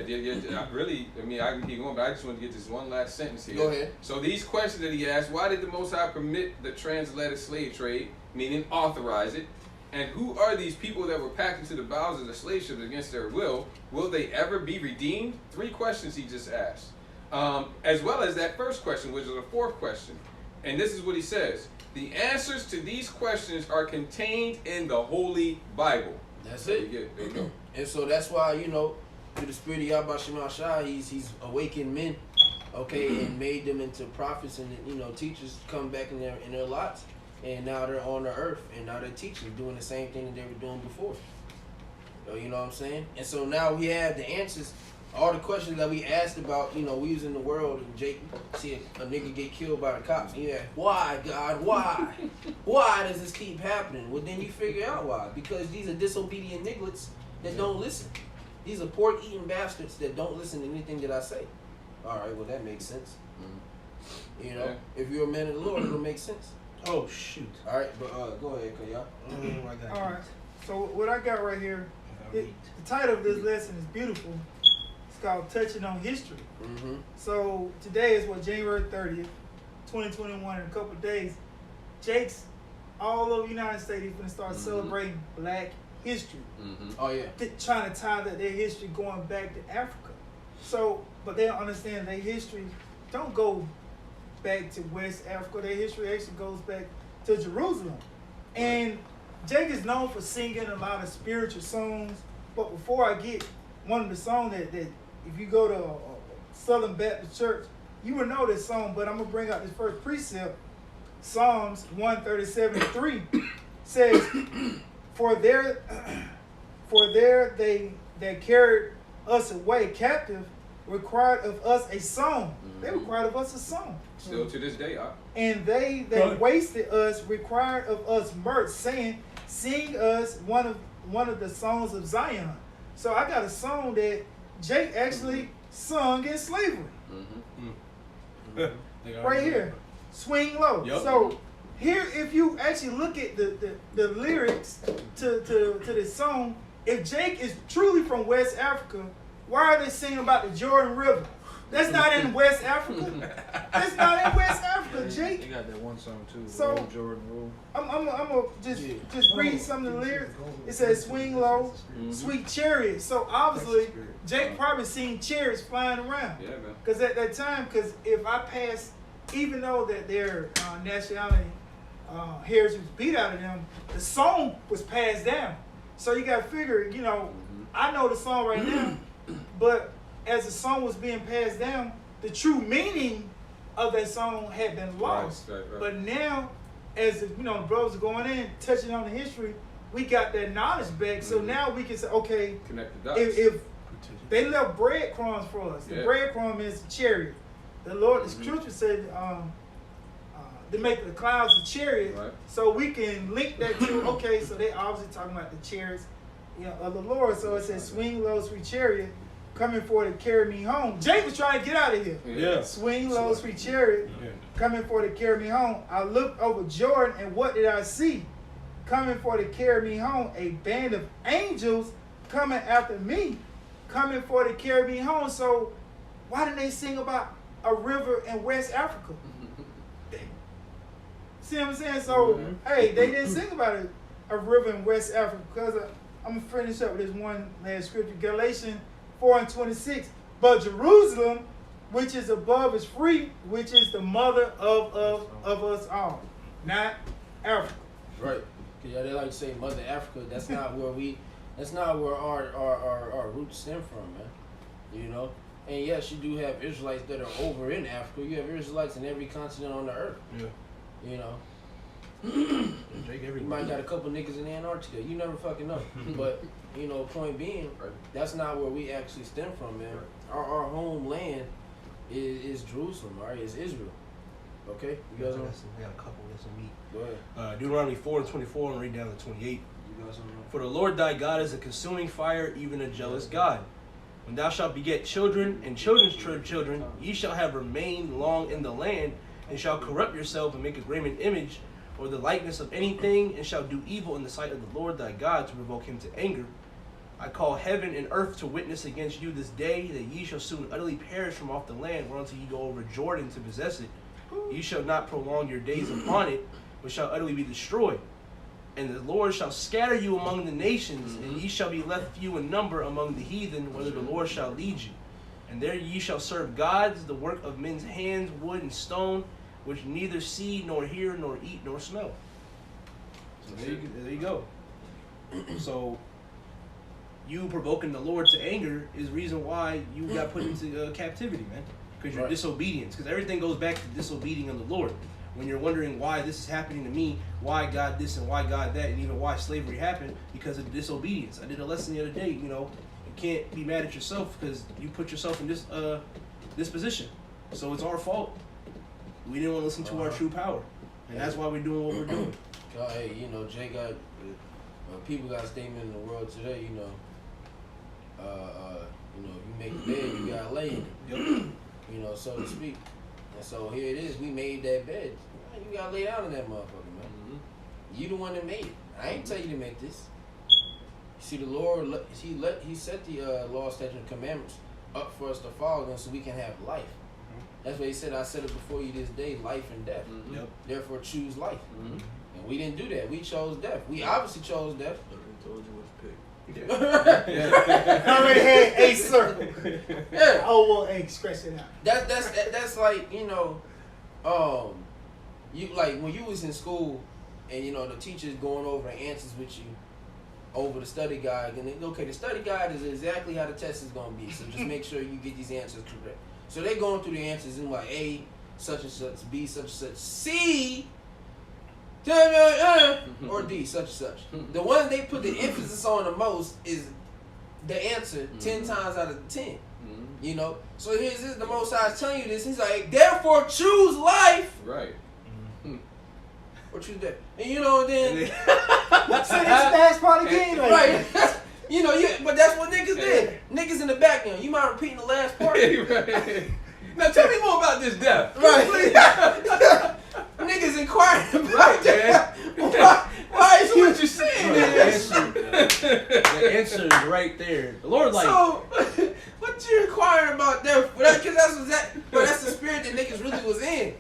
Speaker 7: I can keep going, but I just want to get this one last sentence here.
Speaker 3: Go ahead.
Speaker 7: So these questions that he asked, why did the Most High permit the transatlantic slave trade, meaning authorize it? And who are these people that were packed into the bowels of the slave ships against their will? Will they ever be redeemed? 3 questions he just asked. As well as that first question, which is the 4th question. And this is what he says. The answers to these questions are contained in the Holy Bible.
Speaker 3: That's
Speaker 7: There
Speaker 3: it.
Speaker 7: you go.
Speaker 3: And so that's why, through the spirit of Yahweh Shema Shai, he's awakened men, okay, and made them into prophets and, teachers come back in their lots. And now they're on the earth, and now they're teaching, doing the same thing that they were doing before. You know what I'm saying? And so now we have the answers. All the questions that we asked about, we was in the world, and Jake see a nigga get killed by the cops. And you ask, why, God, why? Why does this keep happening? Well, then you figure out why. Because these are disobedient nigglets that don't listen. These are pork-eating bastards that don't listen to anything that I say. All right, well, that makes sense.
Speaker 7: Yeah.
Speaker 3: If you're a man of the Lord, it'll make sense.
Speaker 5: Oh, shoot.
Speaker 3: All right, but go ahead, Kaya.
Speaker 5: I got
Speaker 2: All right. So what I got right here, the title of this lesson is beautiful. It's called Touching on History.
Speaker 3: Mm-hmm.
Speaker 2: So today is January 30th, 2021. In a couple of days, Jake's all over the United States is going to start celebrating Black history.
Speaker 3: Oh, yeah.
Speaker 2: Trying to tie their history going back to Africa. So, but they don't understand their history don't go back to West Africa. Their history actually goes back to Jerusalem. And Jake is known for singing a lot of spiritual songs. But before I get one of the songs that if you go to Southern Baptist Church, you will know this song. But I'm gonna bring out this first precept. Psalms 137:3 says, "For there they that carried us away captive required of us a song." They required of us a song.
Speaker 7: Still to this day,
Speaker 2: And they that wasted us required of us mirth, saying, "Sing us one of the songs of Zion." So I got a song that Jake actually sung in slavery. Right here. Swing Low.
Speaker 5: Yep.
Speaker 2: So here, if you actually look at the lyrics to this song, if Jake is truly from West Africa, why are they singing about the Jordan River? That's not in West Africa. That's not in West Africa, Jake.
Speaker 6: They got that one song too.
Speaker 2: So-
Speaker 6: Roll Jordan Rule.
Speaker 2: I'm gonna just read some of the lyrics. It says, "Swing low, sweet chariot." So obviously, Jake probably seen chariots flying around.
Speaker 7: yeah, man.
Speaker 2: Because at that time, because if I pass, even though that their nationality heritage was beat out of them, the song was passed down. So you got to figure, you know, I know the song right now, but as the song was being passed down, the true meaning of that song had been lost.
Speaker 7: Right.
Speaker 2: But now, as the, you know, the brothers are going in, touching on the history, we got that knowledge back. So now we can say, okay,
Speaker 7: Connect the dots.
Speaker 2: if they left breadcrumbs for us, the
Speaker 7: Yeah.
Speaker 2: breadcrumb is the chariot. The Lord, the scripture said, they make the clouds a chariot,
Speaker 7: Right.
Speaker 2: so we can link that to, okay, so they obviously talking about the chariots, you know, of the Lord. So it says, "Swing low, sweet chariot, coming for to carry me home." Jake was trying to get out of here.
Speaker 5: Yeah.
Speaker 2: Swing low, sweet chariot,
Speaker 5: Yeah.
Speaker 2: coming for to carry me home. I looked over Jordan, and what did I see? Coming for to carry me home, a band of angels coming after me, coming for to carry me home. So why didn't they sing about a river in West Africa? See what I'm saying? So, hey, they didn't sing about a river in West Africa, because I'm going to finish up with this one last scripture. Galatians 4:26. "But Jerusalem, which is above, is free, which is the mother of us all." Not Africa.
Speaker 3: Right. Cause yeah, they like to say Mother Africa. That's not where that's not where our roots stem from, man. You know? And yes, you do have Israelites that are over in Africa. You have Israelites in every continent on the earth.
Speaker 5: Yeah.
Speaker 3: You know?
Speaker 5: Jake
Speaker 3: You
Speaker 5: everywhere.
Speaker 3: might got a couple niggas in Antarctica. You never fucking know. But, you know, point being, that's not where we actually stem from, man. Our homeland is Jerusalem, all right? It's Israel. Okay? You guys know?
Speaker 5: We got a couple. That's some meat.
Speaker 3: Go ahead.
Speaker 5: Deuteronomy 4:24 and read down to 28.
Speaker 3: You guys know?
Speaker 5: "For the Lord thy God is a consuming fire, even a jealous God. When thou shalt beget children and children's children, ye shall have remained long in the land, and shall corrupt yourself and make a graven image or the likeness of anything, and shall do evil in the sight of the Lord thy God to provoke him to anger. I call heaven and earth to witness against you this day, that ye shall soon utterly perish from off the land whereunto ye go over Jordan to possess it. Ye shall not prolong your days upon it, but shall utterly be destroyed. And the Lord shall scatter you among the nations, and ye shall be left few in number among the heathen, whither the Lord shall lead you. And there ye shall serve gods, the work of men's hands, wood and stone, which neither see, nor hear, nor eat, nor smell." So there you go. So you provoking the Lord to anger is the reason why you got put into captivity, man. Because your
Speaker 3: Right.
Speaker 5: disobedience. Because everything goes back to disobeding of the Lord. When you're wondering why this is happening to me, why God this and why God that, and even why slavery happened, because of disobedience. I did a lesson the other day, you know, you can't be mad at yourself because you put yourself in this position. So it's our fault. We didn't want to listen to our true power. And that's why we're doing what we're doing.
Speaker 3: Hey, you know, Jay got people got a statement in the world today. You know, you make the bed, you gotta lay in it. You know, so to speak. And so here it is. We made that bed. You gotta lay down in that motherfucker, man. You the one that made it. I ain't tell you to make this. See, the Lord, he set the law, statutes, and commandments up for us to follow them, so we can have life. That's what he said. I said it before you this day, life and death.
Speaker 5: Yep.
Speaker 3: Therefore, choose life. And we didn't do that. We chose death. We obviously chose death.
Speaker 6: I told you what to pick.
Speaker 2: I already had a circle.
Speaker 3: Yeah.
Speaker 2: Oh, well, hey, scratch it out.
Speaker 3: That's like, you know, you like when you was in school and you know the teacher's going over the answers with you over the study guide. And then, okay, the study guide is exactly how the test is gonna be. So just make sure you get these answers correct. So they going through the answers and like A, such and such, B, such and such, C, or D, such and such. The one they put the emphasis on the most is the answer 10 times out of 10. You know? So here's this, the Most High is telling you this. He's like, therefore choose life.
Speaker 7: Right.
Speaker 3: Or choose death. And you know, then
Speaker 2: So this last part again, like,
Speaker 3: right. You know, but that's what niggas did. Niggas in the background. You mind repeating the last part?
Speaker 7: Right. Now tell me more about this death.
Speaker 3: Right. Niggas inquiring about
Speaker 7: Right,
Speaker 3: that.
Speaker 7: man.
Speaker 3: Why is
Speaker 7: So
Speaker 3: you
Speaker 7: what you saying,
Speaker 5: The
Speaker 7: man?
Speaker 5: the answer is right there. The Lord, like,
Speaker 3: so, what you inquiring about death? Because that's the spirit that niggas really was in.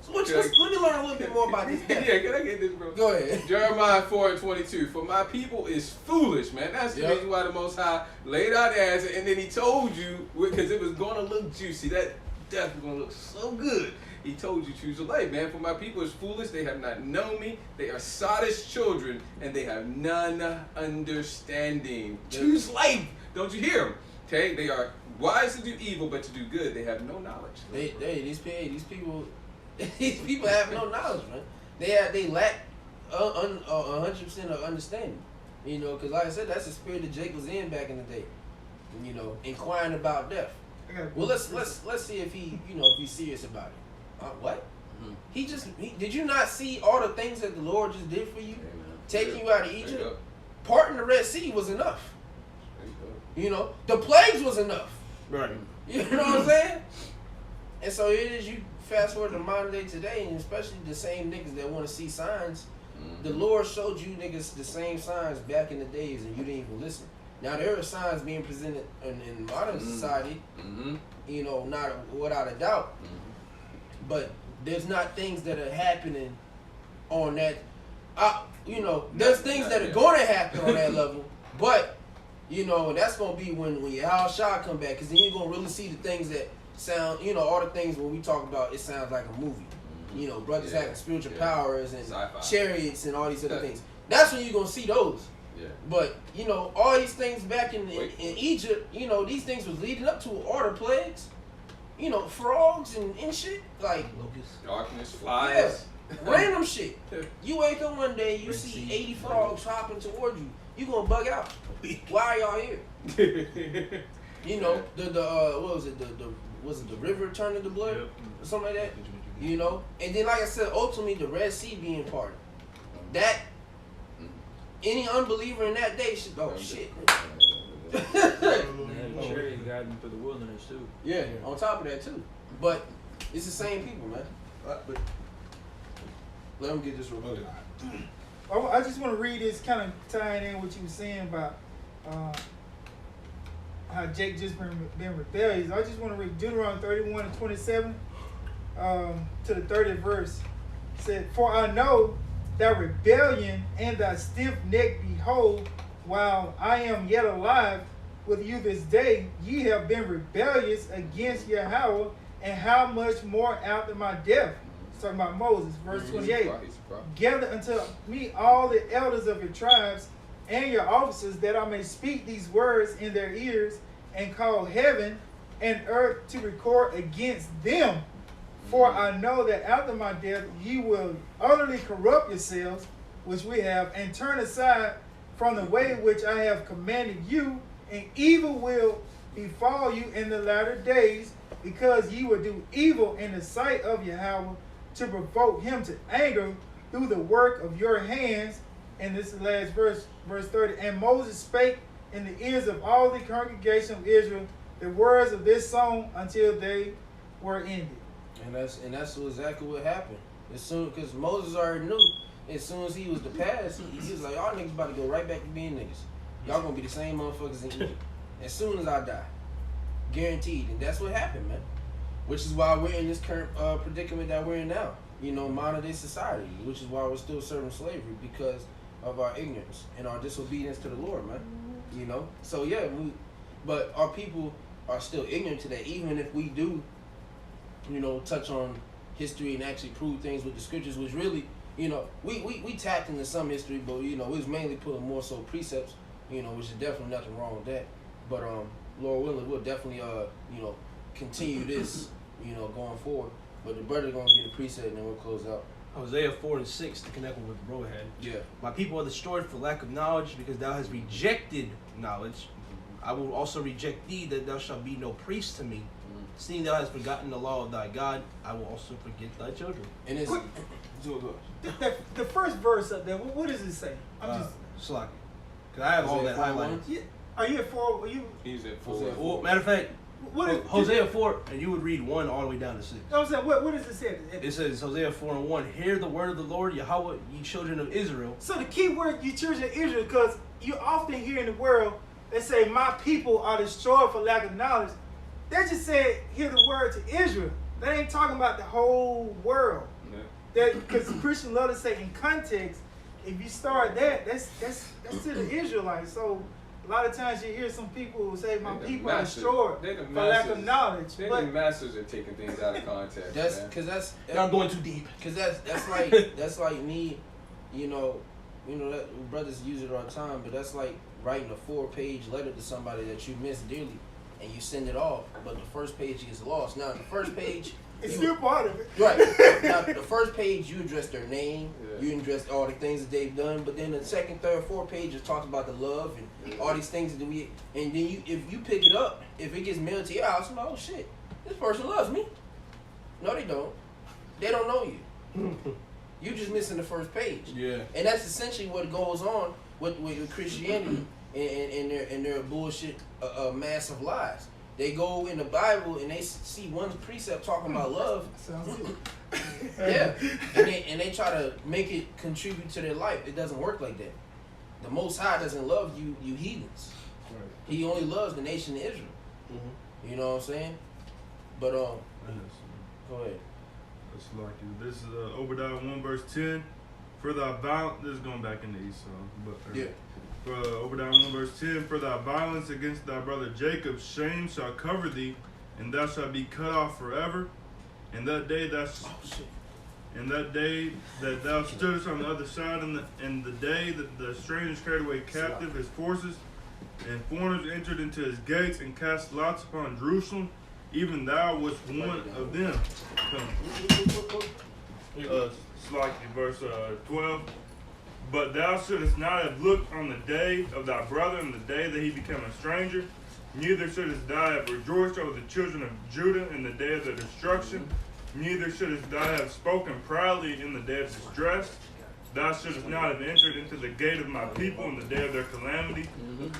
Speaker 3: So let me learn a little bit more about this death.
Speaker 7: Yeah, can I get this, bro?
Speaker 3: Go ahead.
Speaker 7: Jeremiah 4:22. For my people is foolish, man. That's the
Speaker 3: Yep.
Speaker 7: reason why the Most High laid out the answer, and then he told you, because it was going to look juicy, that death was going to look so good. He told you, choose a life, man. For my people is foolish. They have not known me. They are sottish children, and they have none understanding. Choose life. Don't you hear them? Okay? They are wise to do evil, but to do good, they have no knowledge.
Speaker 3: These people have no knowledge, man. They lack 100% of understanding. You know, because like I said, that's the spirit that Jake was in back in the day. You know, inquiring about death. Well, let's see if he's serious about it. What?
Speaker 7: Mm-hmm.
Speaker 3: Did you not see all the things that the Lord just did for you? Taking you out of
Speaker 7: There you
Speaker 3: Egypt,
Speaker 7: go.
Speaker 3: parting the Red Sea was enough.
Speaker 7: There you go.
Speaker 3: You know, the plagues was enough.
Speaker 5: right.
Speaker 3: You know what I'm saying? And so it is. You fast forward to modern day today, and especially the same niggas that want to see signs. The Lord showed you niggas the same signs back in the days, and you didn't even listen. Now there are signs being presented in modern society.
Speaker 7: Mm-hmm.
Speaker 3: You know, not without a doubt. But there's not things that are happening on that. You know, there's things that are going to happen on that level. But, you know, that's going to be when Yahweh Shah come back. Because then you're going to really see the things that sound, you know, all the things when we talk about, it sounds like a movie. You know, brothers having spiritual powers and
Speaker 7: Sci-fi.
Speaker 3: chariots and all these other things. That's when you're going to see those.
Speaker 7: Yeah.
Speaker 3: But, you know, all these things back in Egypt, you know, these things was leading up to all the plagues. You know, frogs and shit. Like,
Speaker 7: Darkness, flies.
Speaker 3: random shit. You wake up one day, you
Speaker 5: Red
Speaker 3: see
Speaker 5: Sea.
Speaker 3: 80 frogs hopping toward you. You gonna bug out. Why are y'all here? You know, what was it? The river turning to blood? Or something like that? You know? And then, like I said, ultimately, the Red Sea being parted. That, any unbeliever in that day should, oh, shit.
Speaker 6: They had a chariot guiding through the wilderness too.
Speaker 3: Yeah, on top of that, too. But it's the same people, man. But let them get this real quick.
Speaker 2: I just want to read this, kind of tying in what you were saying about how Jake just been rebellious. I just want to read Deuteronomy 31:27 to the 30th verse. It said, "For I know thy rebellion and thy stiff neck, behold, while I am yet alive with you this day, ye have been rebellious against Yahweh, and how much more after my death." It's talking about Moses, verse 28. "Gather unto me all the elders of your tribes and your officers, that I may speak these words in their ears, and call heaven and earth to record against them. For I know that after my death ye will utterly corrupt yourselves, which we have, and turn aside from the way which I have commanded you, and evil will befall you in the latter days, because ye will do evil in the sight of Yahweh, to provoke him to anger through the work of your hands." And this is the last verse, verse 30. "And Moses spake in the ears of all the congregation of Israel the words of this song until they were ended."
Speaker 3: And that's exactly what happened. As soon, because Moses already knew, as soon as he was to pass, he was like, "Y'all niggas about to go right back to being niggas. Y'all gonna be the same motherfuckers in Egypt as soon as I die, guaranteed." And that's what happened, man. Which is why we're in this current predicament that we're in now. You know, modern day society, which is why we're still serving slavery, because of our ignorance and our disobedience to the Lord, man. You know, so yeah, but our people are still ignorant to that, even if we do, you know, touch on history and actually prove things with the scriptures, which really You know, we tapped into some history, but you know, we was mainly pulling more so precepts. You know, which is definitely nothing wrong with that. But Lord willing, we'll definitely you know, continue this, you know, going forward. But the brother gonna get a precept and then we'll close out.
Speaker 5: Hosea 4:6 to connect with what bro had.
Speaker 3: Yeah.
Speaker 5: My people are destroyed for lack of knowledge, because thou hast rejected knowledge. I will also reject thee, that thou shalt be no priest to me. Seeing thou hast forgotten the law of thy God, I will also forget thy children.
Speaker 3: And it's
Speaker 2: Quick. The first verse up there, what does it say? I'm just.
Speaker 5: Slocky. Because I have all
Speaker 3: Hosea
Speaker 5: that
Speaker 3: 4:1?
Speaker 5: highlighted.
Speaker 2: Yeah. Are you at 4? Are you?
Speaker 7: He's at
Speaker 3: Hosea
Speaker 7: 4.
Speaker 5: Well, matter of fact,
Speaker 2: What is
Speaker 5: Hosea 4, and you would read 1 all the way down to 6.
Speaker 2: No, I'm saying, what does it say?
Speaker 5: It says, Hosea 4:1, hear the word of the Lord, Yahweh, ye children of Israel.
Speaker 2: So the key word, you children of Israel, because you often hear in the world, they say, my people are destroyed for lack of knowledge. They just said, hear the word to Israel. They ain't talking about the whole world.
Speaker 7: Yeah.
Speaker 2: That because Christians love to say in context, if you start that's to the Israelites. So a lot of times you hear some people who say, my
Speaker 7: They the
Speaker 2: people are
Speaker 7: masters.
Speaker 2: destroyed
Speaker 7: They the
Speaker 2: for lack of
Speaker 7: masters.
Speaker 2: knowledge.
Speaker 7: Then
Speaker 2: But
Speaker 7: the masters are taking things out of context.
Speaker 3: that's
Speaker 7: man.
Speaker 3: because that's
Speaker 5: Y'all going too deep.
Speaker 3: Cause that's like me, you know that brothers use it all the time, but that's like writing a 4-page letter to somebody that you miss dearly, and you send it off, but the first page gets lost. Now the first page,
Speaker 2: it's
Speaker 3: you-
Speaker 2: still part of it.
Speaker 3: right. Now the first page you address their name,
Speaker 7: Yeah.
Speaker 3: you address all the things that they've done, but then the second, third, fourth page just talks about the love and all these things that we, and then if you pick it up, if it gets mailed to your house, I'm like, oh shit, this person loves me. No, they don't. They don't know you. You just missing the first page.
Speaker 5: Yeah.
Speaker 3: And that's essentially what goes on with Christianity and their bullshit massive lies. They go in the Bible and they see one precept talking about love,
Speaker 2: Sounds good.
Speaker 3: yeah, and they try to make it contribute to their life. It doesn't work like that. The Most High doesn't love you heathens.
Speaker 5: Right.
Speaker 3: He only loves the nation of Israel.
Speaker 5: Mm-hmm.
Speaker 3: You know what I'm saying? But go ahead.
Speaker 4: That's like you. This is Obadiah 1 verse 10. For thy violence, this is going back into Esau, but
Speaker 3: Yeah.
Speaker 4: For Obadiah 1 verse 10, for thy violence against thy brother Jacob, shame shall cover thee, and thou shalt be cut off forever. And that day
Speaker 3: Oh shit.
Speaker 4: and that day that thou stoodest on the other side, and the day that the strangers carried away captive his forces, and foreigners entered into his gates and cast lots upon Jerusalem, even thou wast one of them. Slightly verse 12. But thou shouldest not have looked on the day of thy brother and the day that he became a stranger, neither shouldest thou have rejoiced over the children of Judah in the day of their destruction, neither shouldest thou have spoken proudly in the day of distress. Thou shouldest not have entered into the gate of my people in the day of their calamity.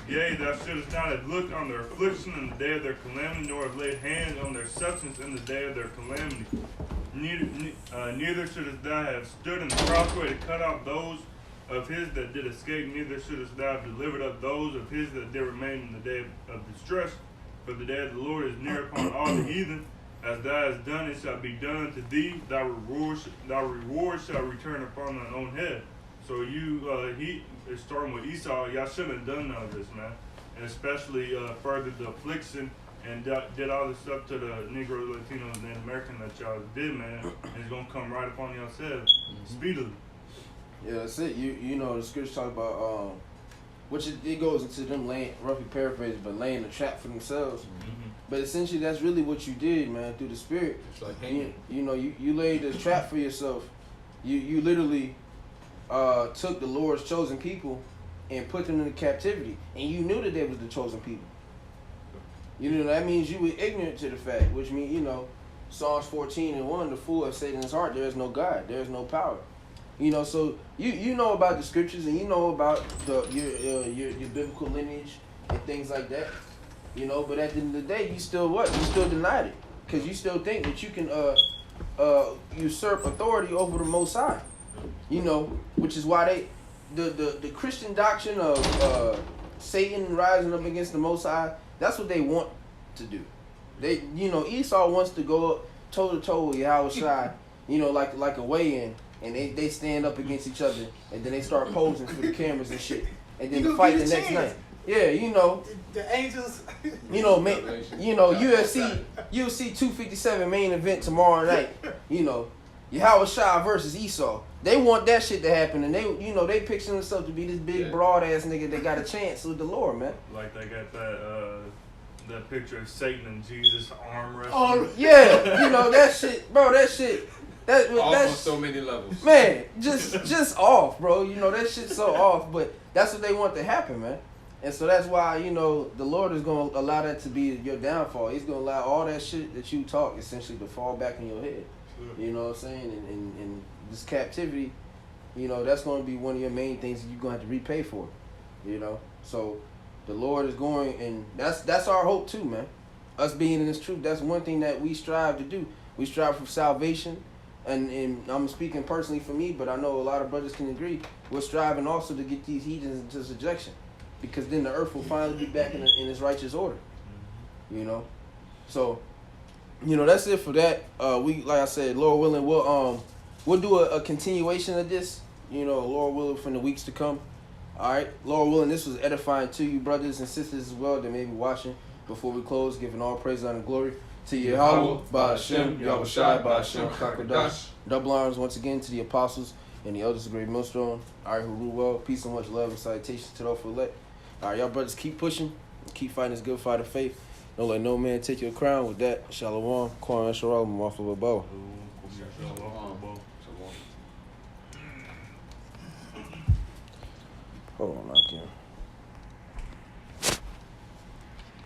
Speaker 4: Yea, thou shouldest not have looked on their affliction in the day of their calamity, nor have laid hands on their substance in the day of their calamity. Neither shouldest thou have stood in the crossway to cut off those of his that did escape, neither shouldest thou have delivered up those of his that did remain in the day of distress. For the day of the Lord is near upon all the heathen. As thou hast done, it shall be done unto thee. Thy reward shall return upon thine own head. So he is starting with Esau. Y'all shouldn't have done none of this, man. And especially furthered the affliction and did all this stuff to the Negro, Latinos, and Native American that y'all did, man. And it's gonna come right upon yourselves speedily.
Speaker 3: Yeah, that's it. You know the scriptures talk about which it goes into them laying, roughly paraphrased, but laying a trap for themselves. But essentially, that's really what you did, man, through the Spirit.
Speaker 7: It's like
Speaker 3: You laid this trap for yourself. You literally took the Lord's chosen people and put them into captivity, and you knew that they was the chosen people. You know that means you were ignorant to the fact, which means Psalms 14:1, the fool has said in his heart, there is no God, there is no power. So you know about the scriptures and you know about your biblical lineage and things like that. But at the end of the day, you still denied it, because you still think that you can usurp authority over the Most High. Which is why the Christian doctrine of Satan rising up against the Most High, that's what they want to do. They Esau wants to go up toe to toe with Yahweh Shai, like a weigh-in. And they stand up against each other, and then they start posing for the cameras and shit, and then fight the next night. Yeah,
Speaker 2: The Angels.
Speaker 3: UFC 257 main event tomorrow night. Yahweh Shai versus Esau. They want that shit to happen, and they picture themselves to be this big broad ass nigga that got a chance with the Lord, man.
Speaker 4: Like they got that picture of Satan and Jesus arm wrestling.
Speaker 5: Oh,
Speaker 3: Yeah, that shit, bro.
Speaker 7: Off on
Speaker 3: That's
Speaker 7: so many levels.
Speaker 3: man, just off, bro. That shit's so off, but that's what they want to happen, man. And so that's why, the Lord is going to allow that to be your downfall. He's going to allow all that shit that you talk essentially to fall back in your head. You know what I'm saying? And this captivity, that's going to be one of your main things that you're going to have to repay for. So the Lord is going, and that's our hope too, man. Us being in this truth, that's one thing that we strive to do. We strive for salvation. And I'm speaking personally for me, but I know a lot of brothers can agree. We're striving also to get these heathens into subjection, because then the earth will finally be back in its righteous order. So, that's it for that. We, like I said, Lord willing, we'll do a continuation of this. Lord willing, from the weeks to come. All right, Lord willing, this was edifying to you, brothers and sisters as well that may be watching. Before we close, giving all praise, honor, and glory to Yahweh, Ba'Hashem, Yahweh Shai, Ba'Hashem, Kakadash. Double honors once again to the apostles and the elders of Great Millstone. All right, who rule well. Peace and much love and salutations to those who elect. All right, y'all brothers, keep pushing. Keep fighting this good fight of faith. Don't let no man take your crown. With that, Shalom, Kwame Shalom, Mafla Babo. Hold on, out there.